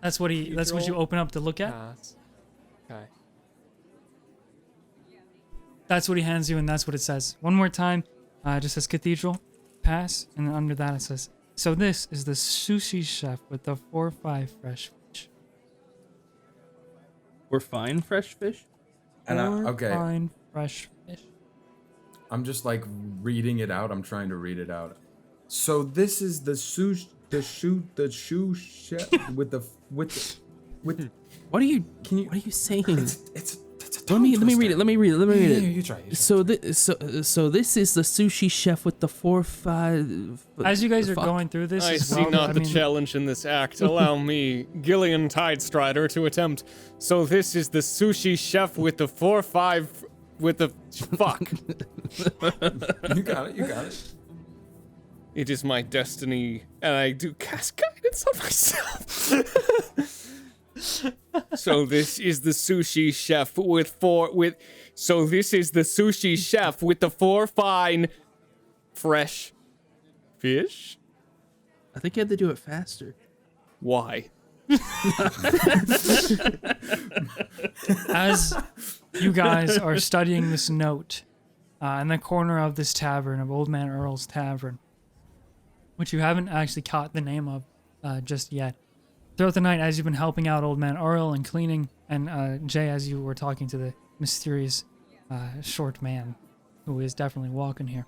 That's what you open up to look at. Pass. Okay. That's what he hands you, and that's what it says. One more time, it just says cathedral, pass, and then under that it says, so this is the sushi chef with the 4-5 fresh fish. We're fine, fresh fish? And okay. Fine fresh fish. I'm just like reading it out. I'm trying to read it out. So this is the shoe chef with What are you saying? It's a Let me read it. Let me read it. You try. So this is the sushi chef with the 4-5. As you guys are going through this, I as see well, not the challenge in this act. Allow me, Gillion Tidestrider, to attempt. So this is the sushi chef with the 4-5 with the fuck. You got it. It is my destiny, and I do cast guidance on myself. So this is the sushi chef So this is the sushi chef with the 4 fine fresh fish. I think you had to do it faster. Why? As you guys are studying this note in the corner of this tavern, of Old Man Earl's Tavern, which you haven't actually caught the name of just yet. Throughout the night, as you've been helping out Old Man Earl and cleaning, and Jay, as you were talking to the mysterious short man who is definitely walking here,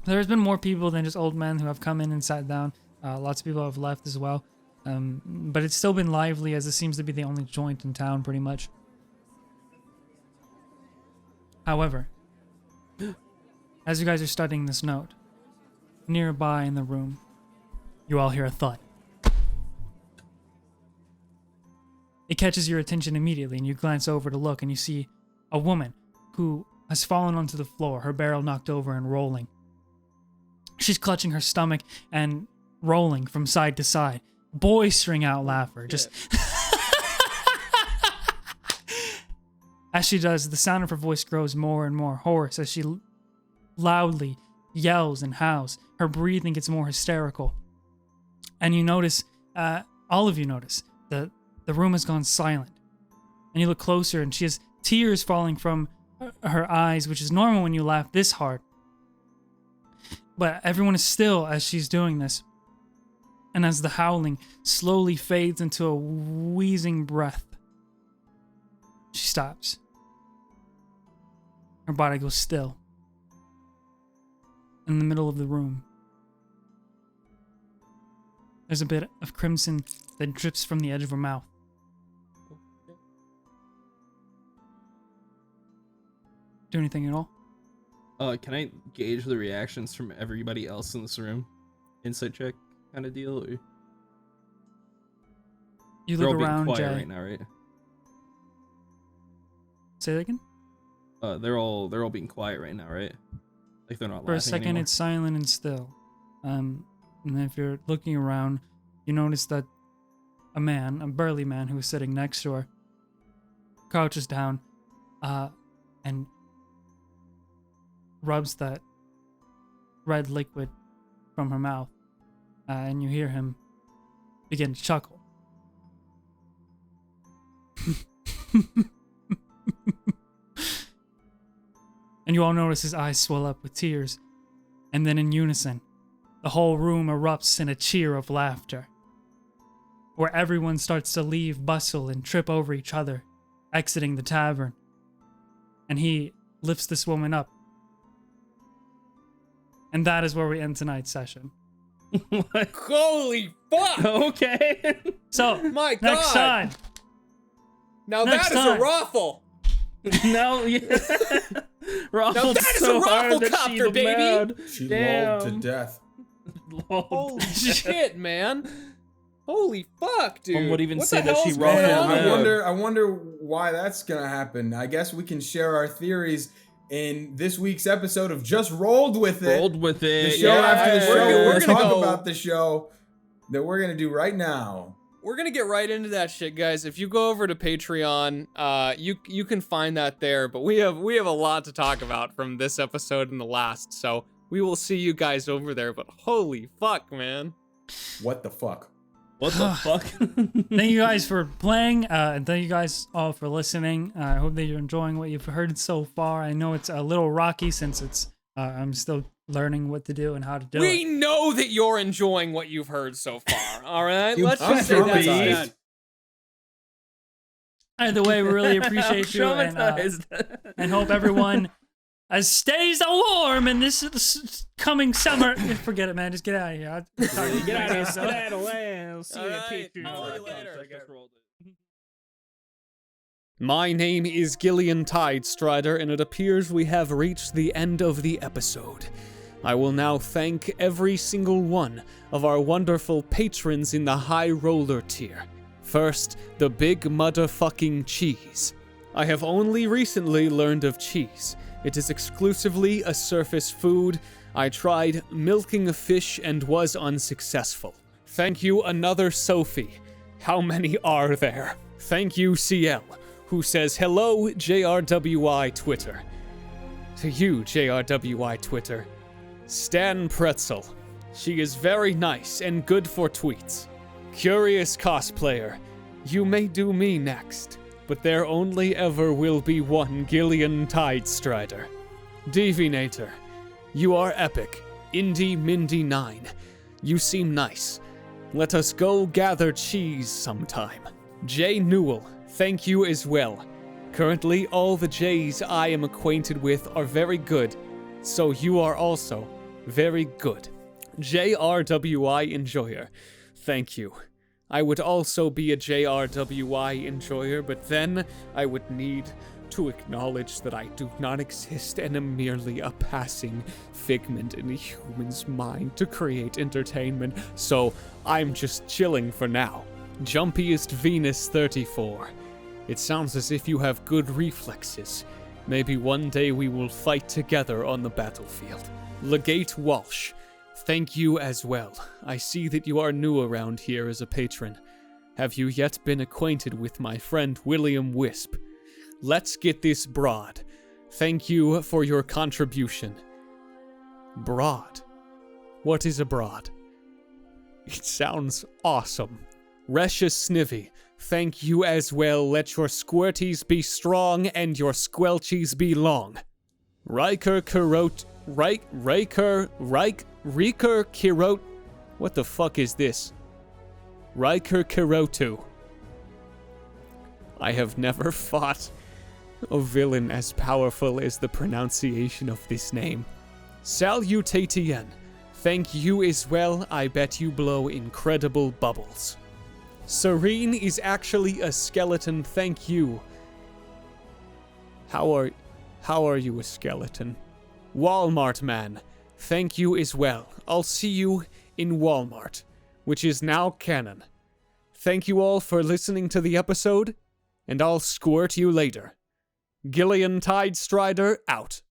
there's been more people than just old men who have come in and sat down. Lots of people have left as well. But it's still been lively, as it seems to be the only joint in town, pretty much. However, as you guys are studying this note, nearby in the room, you all hear a thud. It catches your attention immediately, and you glance over to look, and you see a woman who has fallen onto the floor, her barrel knocked over and rolling. She's clutching her stomach and rolling from side to side. Boistering out laughter. Just as she does, the sound of her voice grows more and more hoarse as she loudly yells and howls. Her breathing gets more hysterical. And you notice, all of you notice, the room has gone silent. And you look closer and she has tears falling from her eyes, which is normal when you laugh this hard. But everyone is still as she's doing this. And as the howling slowly fades into a wheezing breath, she stops. Her body goes still. In the middle of the room, there's a bit of crimson that drips from the edge of her mouth. Do anything at all? Can I gauge the reactions from everybody else in this room? Insight check kind of deal? Or... You They're look all being around, quiet Jay. right now, right? Say that again? They're all being quiet right now, right? Like they're not For a laughing second, anymore. it's silent and still. And if you're looking around, you notice that a burly man who is sitting next to her, crouches down, and rubs that red liquid from her mouth, and you hear him begin to chuckle. And you all notice his eyes swell up with tears, and then in unison, the whole room erupts in a cheer of laughter, where everyone starts to leave, bustle, and trip over each other, exiting the tavern. And he lifts this woman up. And that is where we end tonight's session. Holy fuck! Okay. So, My next God. time. Now Next that is time. a raffle. No, yeah. Now that is a raffle-copter, baby. Mad. She Damn. lulled to death. Holy shit, man! Holy fuck, dude! One would even What say the that she hell's rolled going her on? mad. I wonder why that's gonna happen. I guess we can share our theories in this week's episode of Just Rolled With It. Rolled with The it. show Yeah, after the show. we're We'll gonna talk go- about the show that we're gonna do right now. We're gonna get right into that shit, guys. If you go over to Patreon, you can find that there. But we have a lot to talk about from this episode and the last, so we will see you guys over there. But holy fuck, man! What the fuck? What the fuck? Thank you guys for playing, and thank you guys all for listening. I hope that you're enjoying what you've heard so far. I know it's a little rocky since it's I'm still learning what to do and how to do We it. know that you're enjoying what you've heard so far. All right, You let's just say that's traumatized. done. Either way, we really appreciate you and hope everyone stays warm in this coming summer. Forget it, man. Just get out of here. Get out of here. Get out of here. See All you right, picture. I'll see you later. My name is Gillion Tidestrider, and it appears we have reached the end of the episode. I will now thank every single one of our wonderful patrons in the high roller tier. First, the big motherfucking cheese. I have only recently learned of cheese. It is exclusively a surface food. I tried milking a fish and was unsuccessful. Thank you, another Sophie. How many are there? Thank you, CL, who says, hello, JRWI Twitter. To you, JRWI Twitter. Stan Pretzel. She is very nice and good for tweets. Curious cosplayer. You may do me next, but there only ever will be one Gillion Tidestrider. Divinator. You are epic. Indy Mindy 9. You seem nice. Let us go gather cheese sometime. Jay Newell. Thank you as well. Currently, all the Jays I am acquainted with are very good, so you are also very good. JRWI Enjoyer. Thank you. I would also be a JRWI enjoyer, but then I would need to acknowledge that I do not exist and am merely a passing figment in a human's mind to create entertainment, so I'm just chilling for now. Jumpiest Venus 34. It sounds as if you have good reflexes. Maybe one day we will fight together on the battlefield. Legate Walsh. Thank you as well. I see that you are new around here as a patron. Have you yet been acquainted with my friend William Wisp? Let's get this broad. Thank you for your contribution. Broad? What is a broad? It sounds awesome. Resha Snivy. Thank you as well. Let your squirties be strong and your squelchies be long. Riker Kirot. Riker Kirot. What the fuck is this? Riker Kirotu. I have never fought a villain as powerful as the pronunciation of this name. Salutatien. Thank you as well. I bet you blow incredible bubbles. Serene is actually a skeleton. Thank you. How are you a skeleton? Walmart Man. Thank you as well. I'll see you in Walmart, which is now canon. Thank you all for listening to the episode, and I'll squirt you later. Gillion Tidestrider out.